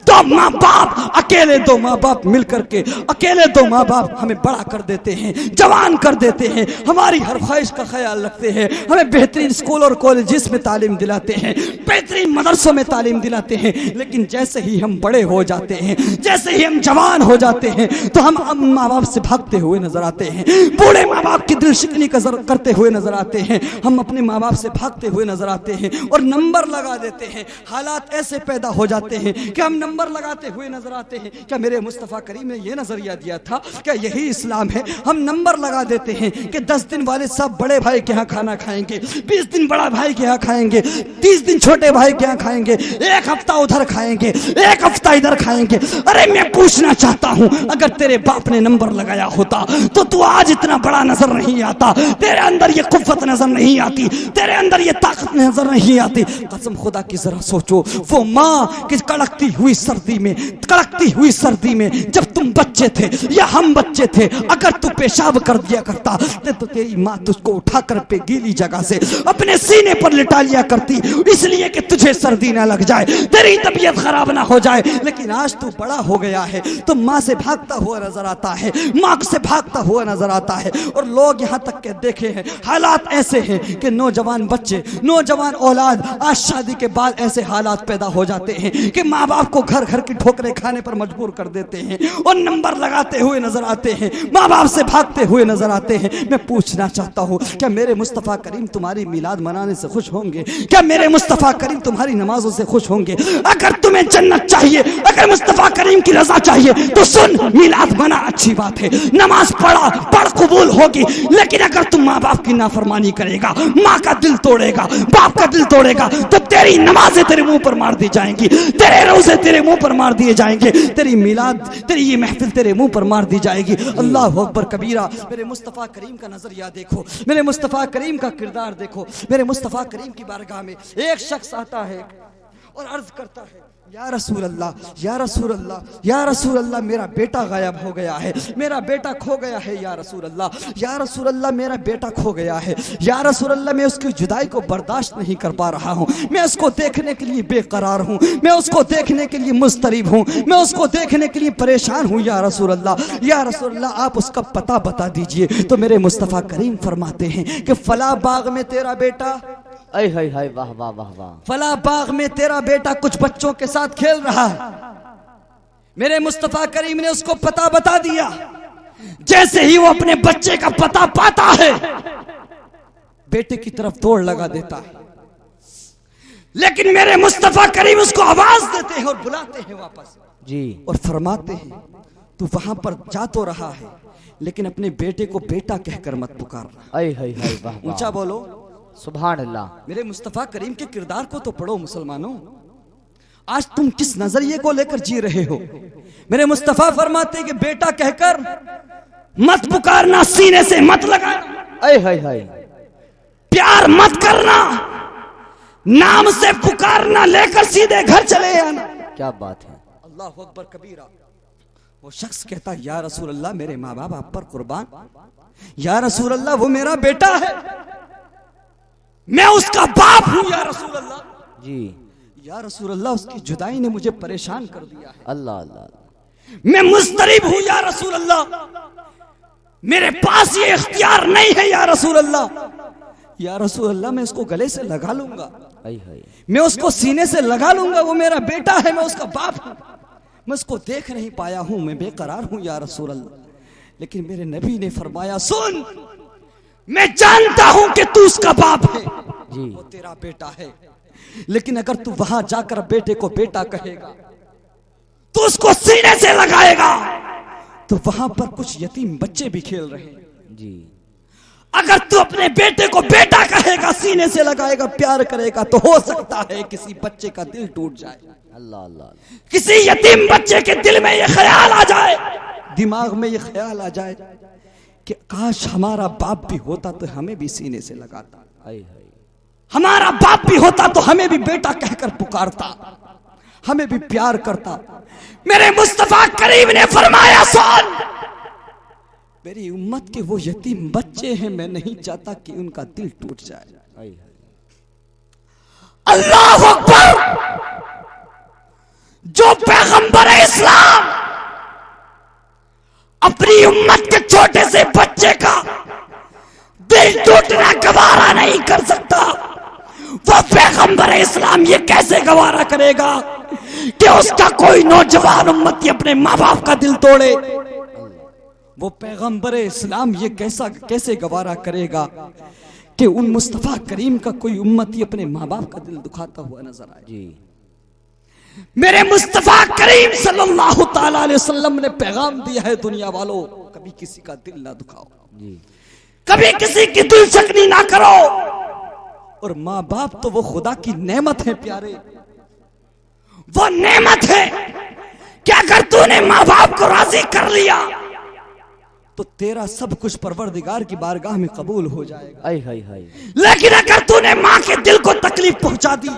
Speaker 1: 2 माँ बाप, अकेले 2 माँ बाप मिलकर के, अकेले 2 माँ बाप हमें बड़ा कर देते हैं, जवान कर देते हैं, हमारी हर ख्वाहिश का ख्याल रखते हैं, हमें बेहतरीन स्कूल और कॉलेजेस में तालीम दिलाते हैं, बेहतरीन मदरसों में तालीम दिलाते हैं। लेकिन जैसे ही हम बड़े हो जाते हैं, जैसे ही हम जवान हो जाते हैं तो हम माँ बाप से भागते हुए नजर आते हैं, बूढ़े माँ बाप की दिल शिकनी करते हुए नजर आते हैं, हम अपने माँ बाप से भागते हुए नजर आते हैं और नंबर लगा देते हैं। हालात ऐसे पैदा हो जाते हैं कि हम नंबर लगाते हुए नजर आते हैं। क्या मेरे मुस्तफा करीम ने यह नजरिया दिया था? क्या यही इस्लाम है? हम नंबर लगा देते हैं कि 10 दिन वाले सब बड़े भाई के यहाँ खाना खाएंगे, 20 दिन बड़ा भाई के यहाँ खाएंगे, 30 दिन छोटे भाई के यहाँ खाएंगे, 1 हफ्ता उधर खाएंगे, 1 हफ्ता इधर खाएंगे। अरे मैं पूछना चाहता हूँ, अगर तेरे बाप ने नंबर लगाया होता तो तू आज इतना बड़ा नजर नहीं आता, तेरे अंदर ये कुव्वत नजर नहीं आती, तेरे अंदर ये ताकत नजर नहीं आती। कसम खुदा की जरा सोचो, वो माँ की कड़कती हुई सर्दी में, कड़कती हुई सर्दी में जब तुम बच्चे थे या हम बच्चे थे, अगर तू पेशाब कर दिया करता तो तेरी माँ तुझको उठाकर पे गीली जगह से अपने सीने पर लिटा लिया करती, इसलिए कि तुझे सर्दी ना लग जाए, तेरी तबीयत खराब ना हो जाए। लेकिन आज तू बड़ा हो गया है तो माँ से भागता हुआ नजर आता है, माँ से भागता हुआ नजर आता है। और लोग यहाँ तक के देखे हैं, हालात ऐसे हैं कि नौजवान बच्चे, नौजवान औलाद आज शादी के बाद ऐसे हालात पैदा हो जाते हैं कि माँ बाप को घर घर की ठोकरें खाने पर मजबूर कर देते हैं और नंबर लगाते हुए नजर आते हैं, माँ बाप से भागते हुए नजर आते हैं। मैं पूछना चाहता हूँ, क्या मेरे मुस्तफा करीम तुम्हारी मिलाद मनाने से खुश होंगे? क्या मेरे मुस्तफा करीम तुम्हारी नमाजों से खुश होंगे? अगर तुम्हें जन्नत चाहिए, अगर मुस्तफा करीम की रजा चाहिए तो सुन, मिलाद मना अच्छी बात है, नमाज पढ़ कबूल होगी, लेकिन अगर तुम माँ बाप की नाफरमानी करेगा, माँ का दिल तोड़ेगा, बाप का दिल तोड़ेगा, तो तेरी नमाजें तेरे मुंह पर मार दी जाएंगी, तेरे रोजे तेरे मुंह पर मार दिए जाएंगे, तेरी मिलाद, तेरी ये महफिल तेरे मुंह पर मार दी जाएगी। अल्लाह अकबर कबीरा। मेरे मुस्तफा करीम का नजरिया देखो, मेरे मुस्तफा करीम का किरदार देखो। मेरे मुस्तफा करीम की बारगाह में एक शख्स आता है और अर्ज करता है, या रसूल अल्लाह, या रसूल अल्लाह, या रसूल अल्लाह, मेरा बेटा गायब हो गया है, मेरा बेटा खो गया है, या रसूल अल्लाह, या रसूल अल्लाह, मेरा बेटा खो गया है, या रसूल अल्लाह, मैं उसकी जुदाई को बर्दाश्त नहीं कर पा रहा हूँ, मैं उसको देखने के लिए बेकरार हूँ, मैं उसको देखने के लिए मुस्तरिब हूँ, मैं उसको देखने के लिए परेशान हूँ, या रसूल अल्लाह, या रसूल अल्लाह, आप उसका पता बता दीजिए। तो मेरे मुस्तफ़ा करीम फरमाते हैं कि फला बाग में तेरा बेटा,
Speaker 2: ऐ हाय हाय, वाह वाह वाह वाह,
Speaker 1: फला बाग में तेरा बेटा कुछ बच्चों के साथ खेल रहा है। मेरे मुस्तफा करीम ने उसको पता बता दिया। जैसे ही वो अपने बच्चे का पता पाता है, बेटे की तरफ दौड़ लगा देता है, लेकिन मेरे मुस्तफा करीम उसको आवाज देते हैं और बुलाते हैं वापस
Speaker 2: जी, और
Speaker 1: फरमाते हैं, तू वहां पर जा तो रहा है, लेकिन अपने बेटे को बेटा कहकर मत पुकारना।
Speaker 2: ऐ हाय हाय, वाह,
Speaker 1: ऊंचा बोलो
Speaker 2: सुभान अल्लाह।
Speaker 1: मेरे मुस्तफा करीम के किरदार को तो पढ़ो मुसलमानों। आज तुम किस नजरिए को लेकर जी रहे हो? मेरे मुस्तफा फरमाते कि बेटा कहकर मत पुकारना, सीने से मत लगाना,
Speaker 2: ऐ हाय हाय,
Speaker 1: प्यार मत करना, नाम से पुकारना, लेकर सीधे घर चले आना।
Speaker 2: क्या बात है,
Speaker 1: अल्लाह अकबर कबीरा। वो शख्स कहता, या रसूल अल्लाह, मेरे माँ बाप आप पर कुर्बान, या रसूल अल्लाह, वो मेरा बेटा है, मैं उसका बाप हूं, या रसूल अल्लाह
Speaker 2: जी,
Speaker 1: या रसूल अल्लाह, उसकी जुदाई ने मुझे परेशान कर दिया है,
Speaker 2: अल्लाह अल्लाह,
Speaker 1: मैं मुस्तरिब हूं, या रसूल अल्लाह, मेरे पास ये इख्तियार नहीं है, या रसूल अल्लाह, या रसूल अल्लाह, मैं इसको गले से लगा लूंगा, मैं उसको सीने से लगा लूंगा, वो मेरा बेटा है, मैं उसका बाप हूं। मैं उसको देख नहीं पाया हूं, मैं बेकरार हूं या रसूल अल्लाह। लेकिन मेरे नबी ने फरमाया, सुन, मैं जानता हूं कि तू उसका बाप है जी, वो तेरा बेटा है, लेकिन अगर तू वहां जाकर बेटे को बेटा कहेगा, तो उसको सीने से लगाएगा, तो वहां पर कुछ यतीम बच्चे भी खेल रहे हैं जी। अगर तू अपने बेटे को बेटा कहेगा, सीने से लगाएगा, प्यार करेगा, तो हो सकता है किसी बच्चे का दिल टूट जाए। अल्लाह अल्लाह, किसी यतीम बच्चे के दिल में ये ख्याल आ जाए, दिमाग में ये ख्याल आ जाए कि काश हमारा बाप भी होता तो हमें भी सीने से लगाता, हमारा बाप भी होता तो हमें भी बेटा कहकर पुकारता, हमें भी प्यार करता। मेरे मुस्तफा करीम ने फरमाया, सुन, मेरी उम्मत के वो यतीम बच्चे हैं, मैं नहीं चाहता कि उनका दिल टूट जाए। अल्लाह अकबर। जो पैगंबर इस्लाम अपनी उम्मत के छोटे से बच्चे का दिल टूटना गवारा नहीं कर सकता, वो पैगंबर इस्लाम ये कैसे गवारा करेगा कि उसका कोई नौजवान उम्मती अपने माँ बाप का दिल तोड़े। वो पैगंबर इस्लाम ये कैसे गवारा करेगा कि उन मुस्तफा करीम का कोई उम्मती अपने माँ बाप का दिल दुखाता हुआ नजर आए जी। मेरे मुस्तफा करीम सल्लल्लाहु ताला अलैहि वसल्लम ने पैगाम दिया है, दुनिया वालों, कभी किसी का दिल ना दुखाओ जी, कभी किसी की दिल शकनी ना करो। और माँ बाप तो वो खुदा की नेमत है प्यारे, वो नेमत है कि अगर तूने माँ बाप को राजी कर लिया तो तेरा सब कुछ परवरदिगार की बारगाह में कबूल हो जाएगा। लेकिन अगर तूने माँ के दिल को तकलीफ पहुंचा दी,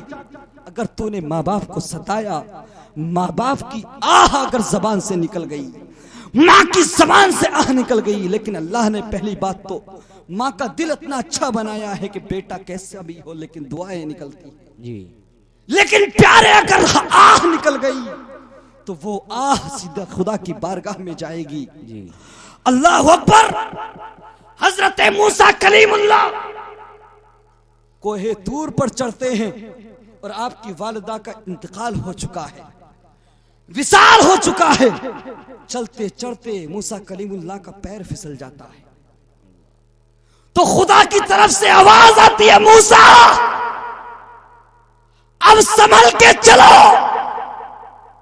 Speaker 1: अगर तूने माँ बाप को सताया, माँ बाप की आह अगर जबान से निकल गई, माँ की जबान से आह निकल गई, लेकिन अल्लाह ने पहली बात तो माँ का दिल इतना अच्छा बनाया है कि बेटा कैसा भी हो लेकिन दुआएं निकलती जी। लेकिन प्यारे अगर आह निकल गई तो वो आह सीधा खुदा की बारगाह में जाएगी जी। अल्लाह अकबर। हजरत मूसा कलीमुल्लाह कोहे तूर पर चढ़ते हैं और आपकी वालिदा का इंतकाल हो चुका है, विसाल हो चुका है। चलते चढ़ते मूसा कलीमुल्लाह का पैर फिसल जाता है, तो खुदा की तरफ से आवाज आती है, मूसा अब संभल के चलो,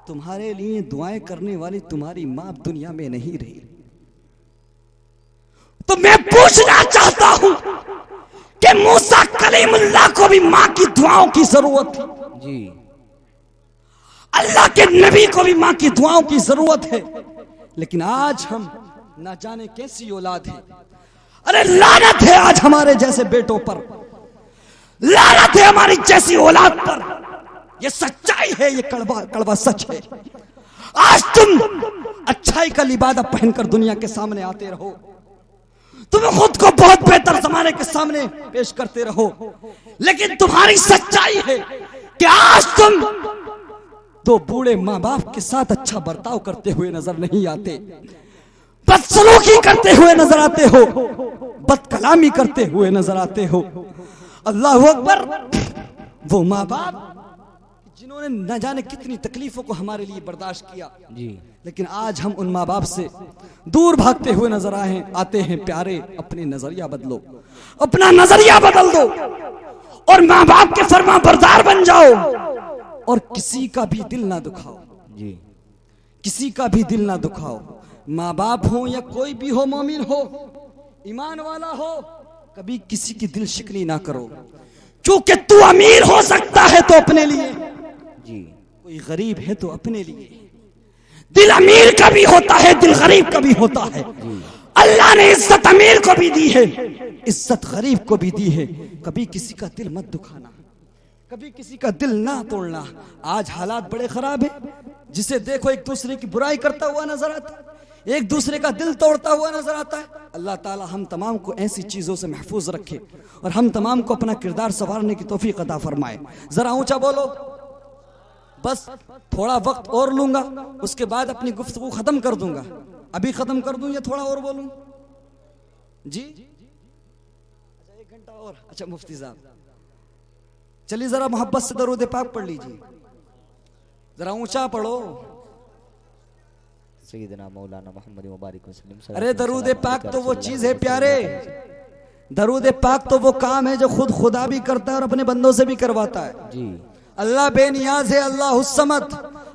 Speaker 1: तुम्हारे लिए दुआएं करने वाली तुम्हारी मां दुनिया में नहीं रही। तो मैं पूछना चाहता हूं कि मूसा कलीमुल्लाह को भी मां की दुआओं की जरूरत थी जी, अल्लाह के नबी को भी मां की दुआओं की जरूरत है। लेकिन आज हम ना जाने कैसी औलाद है, अरे लानत है आज हमारे जैसे बेटों पर, लानत है हमारी जैसी औलाद पर। ये सच्चाई है, ये कड़वा कड़वा सच है। आज तुम अच्छाई का लिबादा पहनकर दुनिया के सामने आते रहो, तुम खुद को बहुत बेहतर जमाने के सामने पेश करते रहो, लेकिन तुम्हारी सच्चाई है कि आज तुम दो बूढ़े माँ बाप के साथ अच्छा बर्ताव करते हुए नजर नहीं आते, बदसलूकी करते हुए नजर आते हो, बदकलामी करते हुए नजर आते हो। अल्लाह अकबर। वो माँ बाप जिन्होंने न जाने कितनी तकलीफों को हमारे लिए बर्दाश्त किया जी, लेकिन आज हम उन माँ बाप से दूर भागते हुए नजर आते हैं। प्यारे, अपने नजरिया बदलो, अपना नजरिया बदल दो और माँ बाप के फरमा बरदार बन जाओ और किसी का भी दिल ना दुखाओ जी, किसी का भी दिल ना दुखाओ। माँ बाप हो या कोई भी हो, मोमिन हो, ईमान वाला हो, कभी किसी की दिल शिकनी ना करो, क्योंकि तू अमीर हो सकता है तो अपने लिए जी, कोई गरीब है तो अपने लिए। दिल अमीर का भी होता है, दिल गरीब का भी होता है। अल्लाह ने इज्जत अमीर को भी दी है, इज्जत गरीब को भी दी है। कभी किसी का दिल मत दुखाना, कभी किसी का दिल ना तोड़ना। आज हालात बड़े खराब है, जिसे देखो एक दूसरे की बुराई करता हुआ नजर आता है, एक दूसरे का दिल तोड़ता हुआ नजर आता है। अल्लाह ताला हम तमाम को ऐसी चीजों से महफूज रखे और हम तमाम को अपना किरदार संवारने की तौफीक अता फरमाए। जरा ऊंचा बोलो। बस थोड़ा वक्त और लूंगा, उसके बाद अपनी गुफ्तगू खत्म कर दूंगा। अभी खत्म कर दूं या थोड़ा और बोलूं जी? अच्छा 1 घंटा और। अच्छा मुफ्ती साहब, चलिए जरा मोहब्बत से दरूद पाक पढ़ लीजिए, जरा ऊंचा पढ़ो।
Speaker 2: सैयदना मौलाना मोहम्मद मुबारक वसल्लम।
Speaker 1: अरे दरूद पाक तो वो चीज है प्यारे, दरूद पाक तो वो काम है जो खुद खुदा भी करता है और अपने बंदों से भी करवाता है
Speaker 2: जी।
Speaker 1: अल्लाह बेनियाज है, अल्लाह हुस्समत,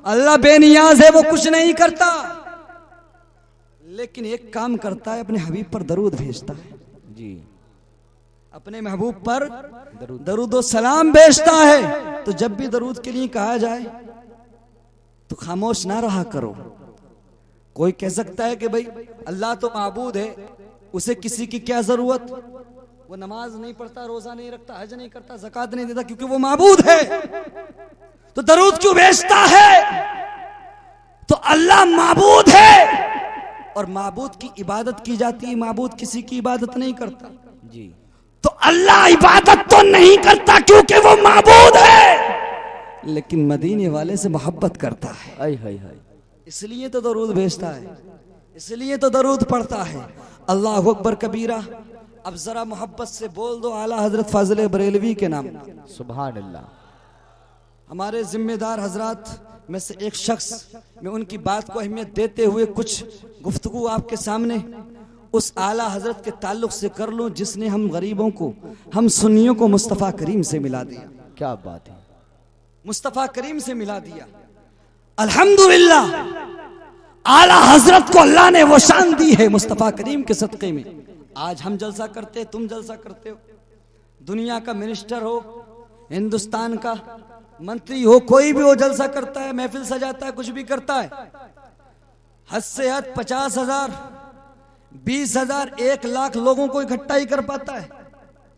Speaker 1: अल्लाह बेनियाज है, वो कुछ नहीं करता, लेकिन एक काम करता है, अपने हबीब पर दरूद भेजता है
Speaker 2: जी।
Speaker 1: अपने महबूब पर दरूद सलाम भेजता है। तो जब भी दरूद के लिए कहा जाए तो खामोश ना रहा करो। कोई कह सकता है कि भाई अल्लाह तो माबूद है, उसे किसी की क्या जरूरत, वो नमाज नहीं पढ़ता, रोजा नहीं रखता, हज नहीं करता, ज़कात नहीं देता, क्योंकि वो माबूद है तो दरूद क्यों भेजता है? तो अल्लाह माबूद है और माबूद की इबादत की जाती है, माबूद किसी की इबादत नहीं करता
Speaker 2: जी।
Speaker 1: तो अल्लाह इबादत तो नहीं करता क्योंकि वो माबूद है, लेकिन मदीने वाले से मोहब्बत करता है,
Speaker 2: हाय हाय हाय,
Speaker 1: इसलिए तो दरूद भेजता है, इसलिए तो दरूद पढ़ता है। अल्लाह अकबर कबीरा। अब जरा मोहब्बत से बोल दो आला हजरत फाजिल बरेलवी के नाम।
Speaker 2: सुभान अल्लाह।
Speaker 1: हमारे जिम्मेदार हजरात में से एक शख्स, मैं उनकी बात को अहमियत देते हुए कुछ गुफ्तगू आपके सामने उस आला हजरत के ताल्लुक से कर लूं जिसने हम गरीबों को, हम सुन्नियों को मुस्तफ़ा करीम से मिला दिया।
Speaker 2: क्या बात है,
Speaker 1: मुस्तफ़ा करीम से मिला दिया। अल्हम्दुलिल्लाह, आला हजरत को अल्लाह ने वो शान दी है मुस्तफ़ा करीम के सदक़े में। आज हम जलसा करते, तुम जलसा करते हो, दुनिया का मिनिस्टर हो, हिंदुस्तान का मंत्री हो, कोई भी हो जलसा करता है, महफिल सजाता है, कुछ भी करता है। हद से हद 50,000, 20,000, 1,00,000 लोगों को इकट्ठा ही कर पाता है।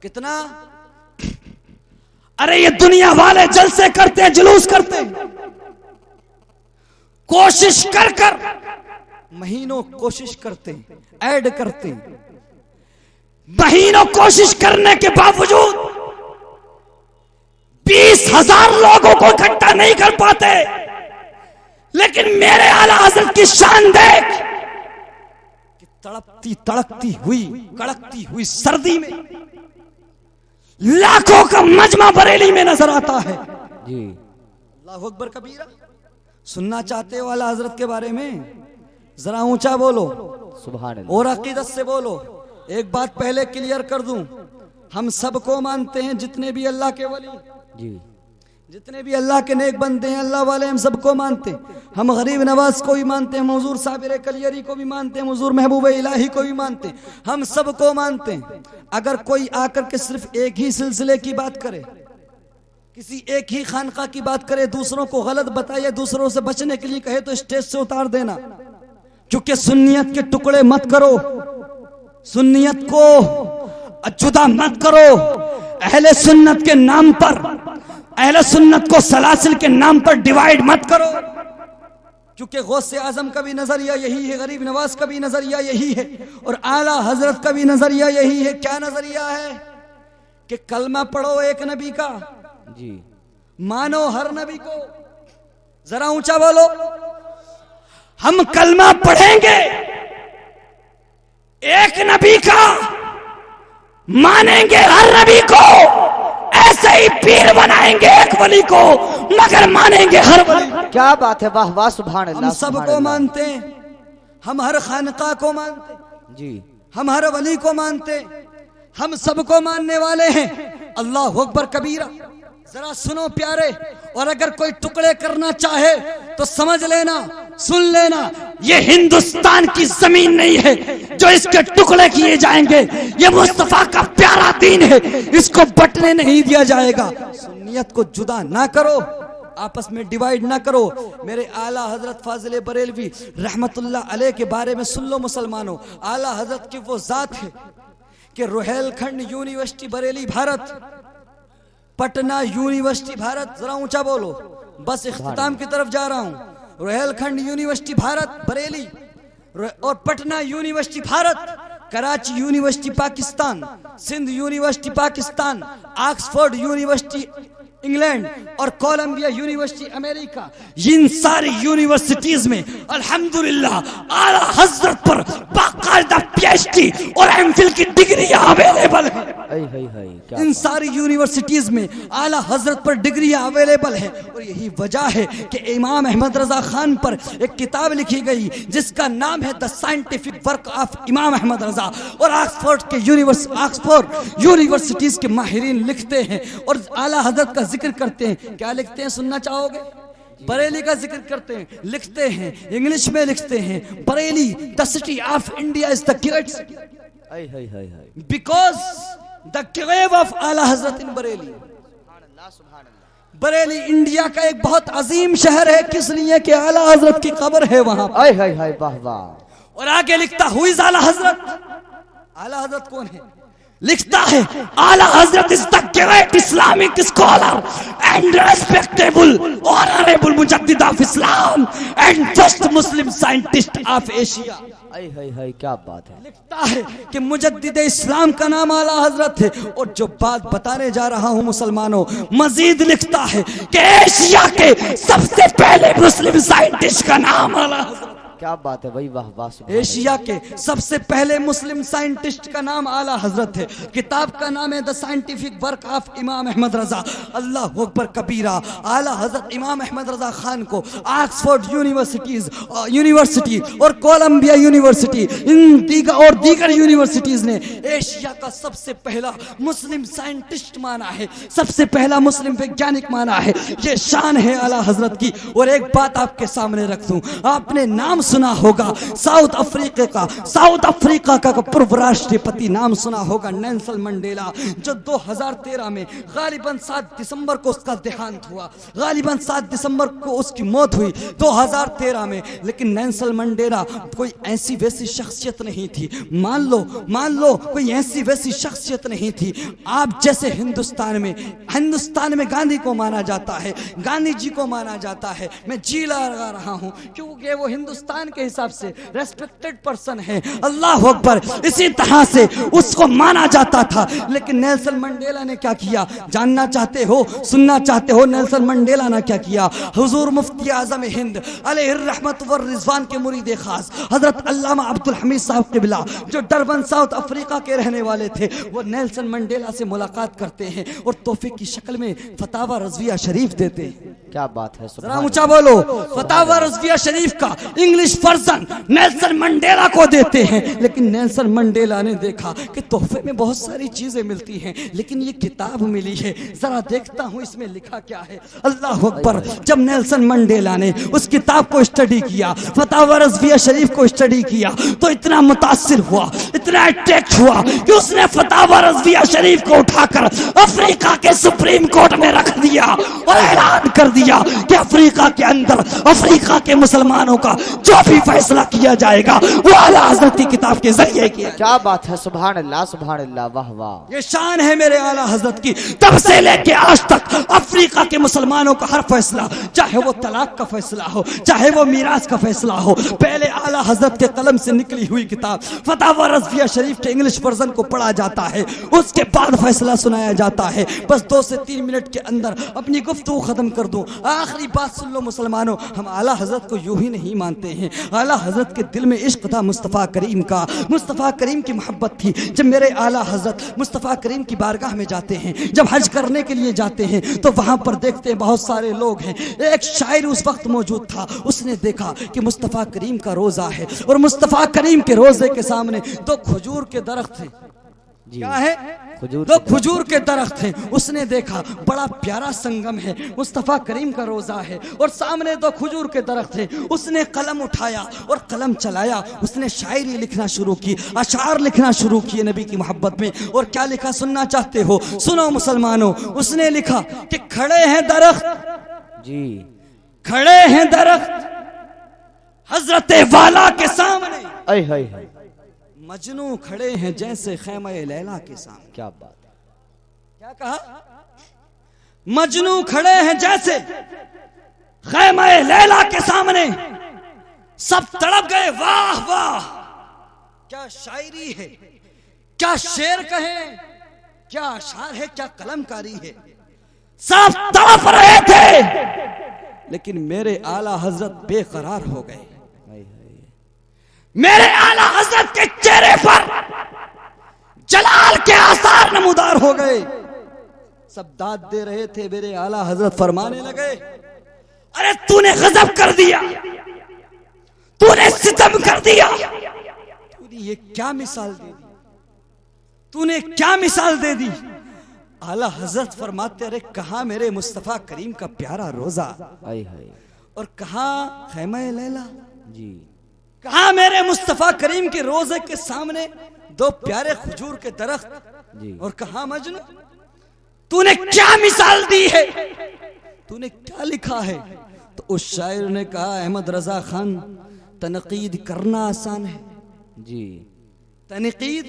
Speaker 1: कितना? अरे ये दुनिया वाले जलसे करते, जुलूस करते, कोशिश कर कर महीनों कोशिश करते, ऐड करते, महीनों कोशिश करने के बावजूद 20,000 लोगों को इकट्ठा नहीं कर पाते। लेकिन मेरे आला हज़रत की शान देख कि तड़पती तड़कती हुई, कड़कती हुई सर्दी में लाखों का मजमा बरेली में नजर आता है
Speaker 2: जी।
Speaker 1: अल्लाहु अकबर कबीरा। सुनना चाहते हो आला हजरत के बारे में? जरा ऊंचा बोलो,
Speaker 2: सुभान अल्लाह।
Speaker 1: और अकीदत से बोलो। एक बात पहले क्लियर कर दूं, हम सबको मानते हैं, जितने भी अल्लाह के वली
Speaker 2: जी,
Speaker 1: जितने भी अल्लाह के नेक बंदे हैं, अल्लाह वाले, हम सबको मानते हैं। हम गरीब नवाज को भी मानते हैं, हुजूर साबिर कलियरी को भी मानते हैं, हुजूर महबूब इलाही को भी मानते हैं, हम सबको मानते हैं। अगर कोई आकर के सिर्फ एक ही सिलसिले की बात करे, किसी एक ही खानका की बात करे, दूसरों को गलत बताए, दूसरों से बचने के लिए कहे, तो स्टेज से उतार देना। क्योंकि सुन्नियत के टुकड़े मत करो, सुन्नियत को जुदा मत करो। अहले सुन्नत के नाम पर, अहले सुन्नत को सलासिल के नाम पर डिवाइड मत करो। क्योंकि गौसे आजम का भी नजरिया यही है, गरीब नवाज का भी नजरिया यही है, और आला हजरत का भी नजरिया यही है। क्या नजरिया है? कि कलमा पढ़ो एक नबी का
Speaker 2: जी,
Speaker 1: मानो हर नबी को। जरा ऊंचा बोलो, हम कलमा पढ़ेंगे एक नबी का, मानेंगे हर नबी को, ऐसे ही पीर बनाएंगे एक वली को, मगर मानेंगे हर वली।
Speaker 2: क्या बात है, वाह वाह, सुभान अल्लाह।
Speaker 1: हम सबको मानते हैं, हम हर खानका को मानते
Speaker 2: जी,
Speaker 1: हम हर वली को मानते, हम सबको मानने वाले हैं। अल्लाह अकबर कबीरा। जरा सुनो प्यारे, और अगर कोई टुकड़े करना चाहे तो समझ लेना, सुन लेना, ये हिंदुस्तान की जमीन नहीं है जो इसके टुकड़े किए जाएंगे। ये मुस्तफा का प्यारा दीन है, इसको बटने नहीं दिया जाएगा। सुन्नियत को जुदा ना करो, आपस में डिवाइड ना करो। मेरे आला हजरत फाजिल बरेलवी रहमतुल्लाह अलैह के बारे में सुन लो मुसलमानों। आला हजरत की वो जात है कि रुहेलखंड यूनिवर्सिटी बरेली भारत, पटना यूनिवर्सिटी भारत, जरा ऊंचा बोलो, बस इख्तिताम की तरफ जा रहा हूं। रुहेलखंड यूनिवर्सिटी भारत बरेली और Patna university Bharat, Karachi university Pakistan, Sindh university Pakistan, Oxford university England और कोलंबिया यूनिवर्सिटी अमेरिका, इन सारी यूनिवर्सिटीज में अल्हम्दुलिल्लाह आला हजरत पर बाकायदा पीएचडी और एमफिल की डिग्रियां अवेलेबल है। इन सारी यूनिवर्सिटीज में आला हजरत पर डिग्रियां अवेलेबल है। और यही वजह है कि इमाम अहमद रजा खान पर एक किताब लिखी गई जिसका नाम है द साइंटिफिक वर्क ऑफ इमाम अहमद रजा। और ऑक्सफोर्ड यूनिवर्सिटीज के माहिरीन लिखते हैं और आला हजरत का जिक्र करते हैं। क्या लिखते हैं सुनना चाहोगे? बरेली का जिक्र करते हैं, लिखते हैं, इंग्लिश में लिखते हैं, Bareilly the city of India is the great because the grave of Ala Hazrat in Bareilly. Bareilly India का एक बहुत अजीम शहर है, किस लिए कि आला हजरत की कब्र है वहां। और आगे लिखता हु इज आला हजरत। आला हजरत कौन है? लिखता है आला हजरत is the great Islamic scholar and respectable honourable Mujaddid of Islam and first Muslim scientist of Asia.
Speaker 2: क्या बात है।
Speaker 1: लिखता है कि मुजद्दिद इस्लाम का नाम आला हजरत है। और जो बात बताने जा रहा हूं मुसलमानों, मजीद लिखता है कि एशिया के सबसे पहले मुस्लिम साइंटिस्ट का नाम आला हजरत।
Speaker 2: क्या बात है भाई, वाह वाह।
Speaker 1: एशिया के सबसे पहले मुस्लिम साइंटिस्ट का नाम आला हजरत है। किताब का नाम है द साइंटिफिक वर्क ऑफ इमाम अहमद रजा। अल्लाह अकबर कबीरा। आला हजरत इमाम अहमद रजा खान को ऑक्सफोर्ड यूनिवर्सिटी और कोलंबिया यूनिवर्सिटी इन दीगर यूनिवर्सिटीज ने एशिया का सबसे पहला मुस्लिम साइंटिस्ट माना है, सबसे पहला मुस्लिम वैज्ञानिक माना है। ये शान है आला हजरत की। और एक बात आपके सामने रख दूं, आपने नाम सुना होगा साउथ अफ्रीका का पूर्व राष्ट्रपति, नाम सुना होगा नेल्सन मंडेला, जो 2013 में गालिबन 7 दिसंबर को उसका देहांत हुआ। गालिबन 7 दिसंबर को उसकी मौत हुई 2013 में। लेकिन नेल्सन मंडेला कोई ऐसी वैसी शख्सियत नहीं थी। मान लो कोई ऐसी वैसी शख्सियत नहीं थी। आप जैसे हिंदुस्तान में गांधी को माना जाता है, गांधी जी को माना जाता है। मैं जी लगा रहा हूं क्योंकि वो हिंदुस्तान के हिसाब से रेस्पेक्टेड पर्सन है। अल्लाह अकबर। इसी तरह से उसको माना जाता था। लेकिन नेल्सन मंडेला ने क्या किया? जानना चाहते हो, सुनना चाहते हो नेल्सन मंडेला ने क्या किया? हुजूर मुफ्ती आजम हिंद अलैहिर रहमत व रिजवान के मुरीद खास हजरत अल्लामा अब्दुल हमीद साहब क़िबला, जो डरबन साउथ अफ्रीका के रहने वाले थे, वो नेल्सन मंडेला से मुलाकात करते हैं और तोहफे की शक्ल में फतावा रज़विया शरीफ देते हैं।
Speaker 2: क्या बात है,
Speaker 1: जरा ऊंचा बोलो। फतावा रज़विया शरीफ का इंग्लिश वर्जन नेल्सन मंडेला को देते हैं। लेकिन नेल्सन मंडेला ने देखा कि तोहफे में बहुत सारी चीजें मिलती हैं, लेकिन ये किताब मिली है, जरा देखता हूं इसमें लिखा क्या है। अल्लाह अकबर। जब नेल्सन मंडेला ने उस किताब को स्टडी किया, फतावा रज़विया शरीफ को स्टडी किया, तो इतना मुतासिर हुआ, इतना अट्रैक्ट हुआ कि उसने फतावा रज़विया शरीफ को उठाकर अफ्रीका के सुप्रीम कोर्ट में रख दिया और ऐलान कर दिया कि अफ्रीका के अंदर अफ्रीका के मुसलमानों का जो भी फैसला किया जाएगा वो आला हजरत की किताब के जरिए किया।
Speaker 2: क्या बात है, सुभान अल्लाह, वाह वाह।
Speaker 1: ये शान है मेरे आला हजरत की। तब से लेके आज तक अफ्रीका के मुसलमानों का हर फैसला, चाहे वो तलाक का फैसला हो, चाहे वो मीरास का फैसला हो, पहले आला हजरत के कलम से निकली हुई किताब फतावा रज़विया शरीफ के इंग्लिश वर्जन को पढ़ा जाता है, उसके बाद फैसला सुनाया जाता है। बस 2 से 3 मिनट के अंदर अपनी गुफ्तगू खत्म कर दूं। आखिरी बात सुन लो मुसलमानों, हम आला हजरत को यूं ही नहीं मानते हैं। आला हजरत के दिल में इश्क था मुस्तफ़ा करीम का, मुस्तफ़ा करीम की मोहब्बत थी। जब मेरे आला हजरत मुस्तफ़ा करीम की बारगाह में जाते हैं, जब हज करने के लिए जाते हैं, तो वहां पर देखते हैं बहुत सारे लोग हैं। एक शायर उस वक्त मौजूद था, उसने देखा कि मुस्तफ़ा करीम का रोजा है और मुस्तफ़ा करीम के रोजे के सामने 2 खजूर के दरख्त थे। क्या है? दो खजूर के दरख्त हैं। उसने देखा बड़ा प्यारा संगम है, मुस्तफ़ा करीम का रोजा है और सामने 2 खजूर के दरख्त हैं। उसने कलम उठाया और कलम चलाया, उसने शायरी लिखना शुरू की, अशार लिखना शुरू किए नबी की मोहब्बत में। और क्या लिखा सुनना चाहते हो? सुनो मुसलमानों। उसने लिखा कि खड़े हैं दरख्त जी, खड़े हैं दरख्त हजरत वाला के सामने, मजनू खड़े हैं जैसे खैमा लैला के सामने।
Speaker 2: क्या बात है,
Speaker 1: क्या कहा? मजनू खड़े हैं जैसे खैमा लैला के सामने, सब तड़प गए। वाह वाह, क्या शायरी है, क्या शेर कहें, क्या अशार है, क्या कलमकारी है। सब तड़प रहे थे, लेकिन मेरे आला हजरत बेकरार हो गए। मेरे आला हजरत के चेहरे पर जलाल के आसार नमूदार हो गए। सब दाद दे रहे थे, मेरे आला हजरत फरमाने लगे, अरे तूने गजब कर दिया, तूने सितम कर दिया, तूने ये क्या मिसाल दे दी, तूने क्या मिसाल दे दी। आला हजरत फरमाते, अरे कहाँ मेरे मुस्तफा करीम का प्यारा रोजा, और कहाँ खैमा लैला जी, कहाँ मेरे मुस्तफा करीम के रोजे के सामने दो प्यारे खजूर के दरख्त जी, और कहाँ मजनू। तूने क्या मिसाल दी है, तूने क्या लिखा है। तो उस शायर ने कहा, अहमद रजा खान, तनकीद करना आसान है जी, तनकीद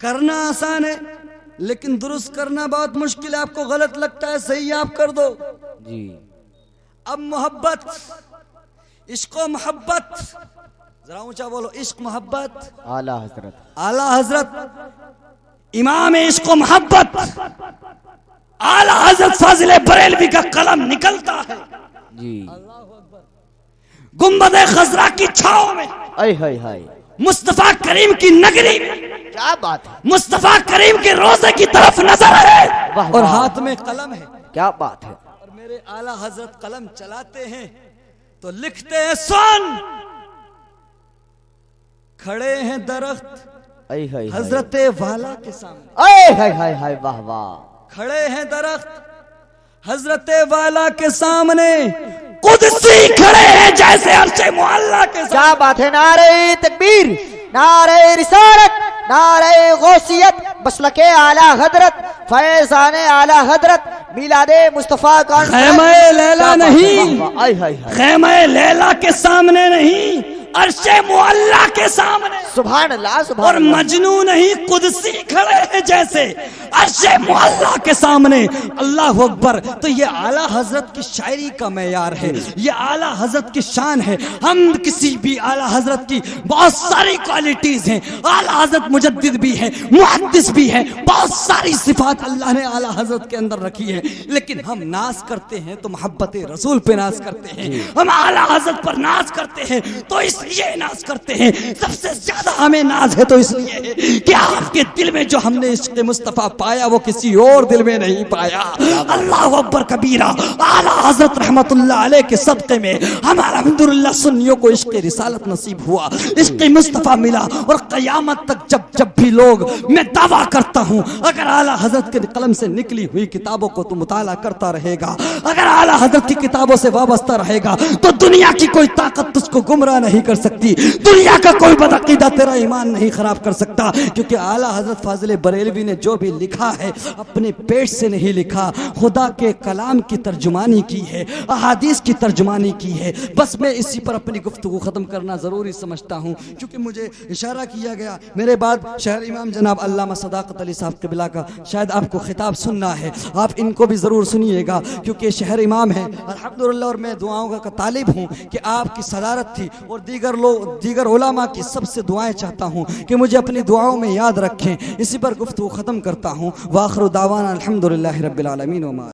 Speaker 1: करना आसान है, लेकिन दुरुस्त करना बहुत मुश्किल है। आपको गलत लगता है, सही आप कर दो जी। अब मोहब्बत, इश्क व मोहब्बत, जरा ऊंचा बोलो, इश्क मोहब्बत,
Speaker 2: आला हजरत,
Speaker 1: आला हजरत इमाम इश्क व मोहब्बत आला हजरत फाजिल बरेलवी का कलम निकलता है
Speaker 2: जी।
Speaker 1: गुंबद खजरा की छाओ में,
Speaker 2: हाय
Speaker 1: मुस्तफा करीम की नगरी में,
Speaker 2: क्या बात है,
Speaker 1: मुस्तफा करीम के रोजे की तरफ नजर है
Speaker 2: वाह
Speaker 1: और
Speaker 2: वाह।
Speaker 1: हाथ में कलम है,
Speaker 2: क्या बात है।
Speaker 1: और मेरे आला हजरत कलम चलाते हैं तो लिखते हैं, सुन, खड़े हैं दरख्त हजरत वाला के सामने,
Speaker 2: हाय वाह वाह,
Speaker 1: खड़े हैं दरख्त हजरत वाला के सामने, कुदसी खड़े हैं जैसे अर्शे मुअल्ला के सामने।
Speaker 2: क्या बात है। नारे तकबीर, नारे रिसालत, नारे गौसियत, मसलके आला हजरत, फैजाने आला हजरत, मिलादे मुस्तफा का
Speaker 1: खैमा लैला नहीं, खैमा लैला के सामने नहीं, अर्शे मुअल्ला के सामने।
Speaker 2: सुभान अल्लाह, सुभान
Speaker 1: और
Speaker 2: अल्लाह।
Speaker 1: मजनू नहीं, कुदसी खड़े हैं जैसे अर्शे मुअल्ला के सामने। अल्लाह अकबर। तो ये आला हजरत की शायरी का मेयार है, ये आला हजरत की शान है। हम किसी भी आला हजरत की बहुत सारी क्वालिटीज हैं। आला हजरत मुजद्दिद भी है, मुहद्दिस भी है, बहुत सारी सिफात अल्लाह ने आला हजरत के अंदर रखी है। लेकिन हम नाज करते हैं तो मोहब्बत रसूल पे नाज करते हैं, हम आला हजरत पर नाज करते हैं तो इसलिए नाज करते हैं, सबसे ज्यादा हमें नाज है तो इसलिए है कि आपके दिल में जो हमने इश्क़ मुस्तफा पाया वो किसी और दिल में नहीं पाया। अल्लाह अकबर कबीरा। आला हजरत रहमतुल्लाह अलैह के सदक़े में हम अल्हम्दुलिल्लाह सुन्नियों को इश्क़ रिसालत नसीब हुआ, इश्क़ मुस्तफा मिला। और क़यामत तक जब जब भी लोग, मैं दावा करता हूँ, अगर आला हजरत के कलम से निकली हुई किताबों को तू मुताला करता रहेगा, अगर आला हजरत की किताबों से वाबस्ता रहेगा, तो दुनिया की कोई ताकत तुझको गुमराह नहीं कर सकती, दुनिया का कोई बदअकीदा तेरा ईमान नहीं खराब कर सकता। क्योंकि आला हजरत फाजिल बरेलवी ने जो भी लिखा है अपने पेट से नहीं लिखा, खुदा के कलाम की तर्जुमानी की है, अहादीस की तर्जुमानी की है। बस मैं इसी पर अपनी गुफ्तगू ख़त्म करना ज़रूरी समझता हूँ, क्योंकि मुझे इशारा किया गया। मेरे बाद शहर इमाम जनाब अल्लामा सदाकत अली साहब क़िबला का शायद आपको खिताब सुनना है, आप इनको भी ज़रूर सुनिएगा, क्योंकि शहर इमाम है अल्हम्दुलिल्लाह। और मैं दुआओं का तालिब हूँ कि आपकी सदारत थी और दीगर लोग, दीगर उलमा की सबसे दुआएं चाहता हूँ कि मुझे अपनी दुआओं में याद रखें। इसी पर गुफ्तगू ख़त्म करता हूँ। वाखिर दावाना अल्हम्दुलिल्लाहि रब्बिल आलमीन।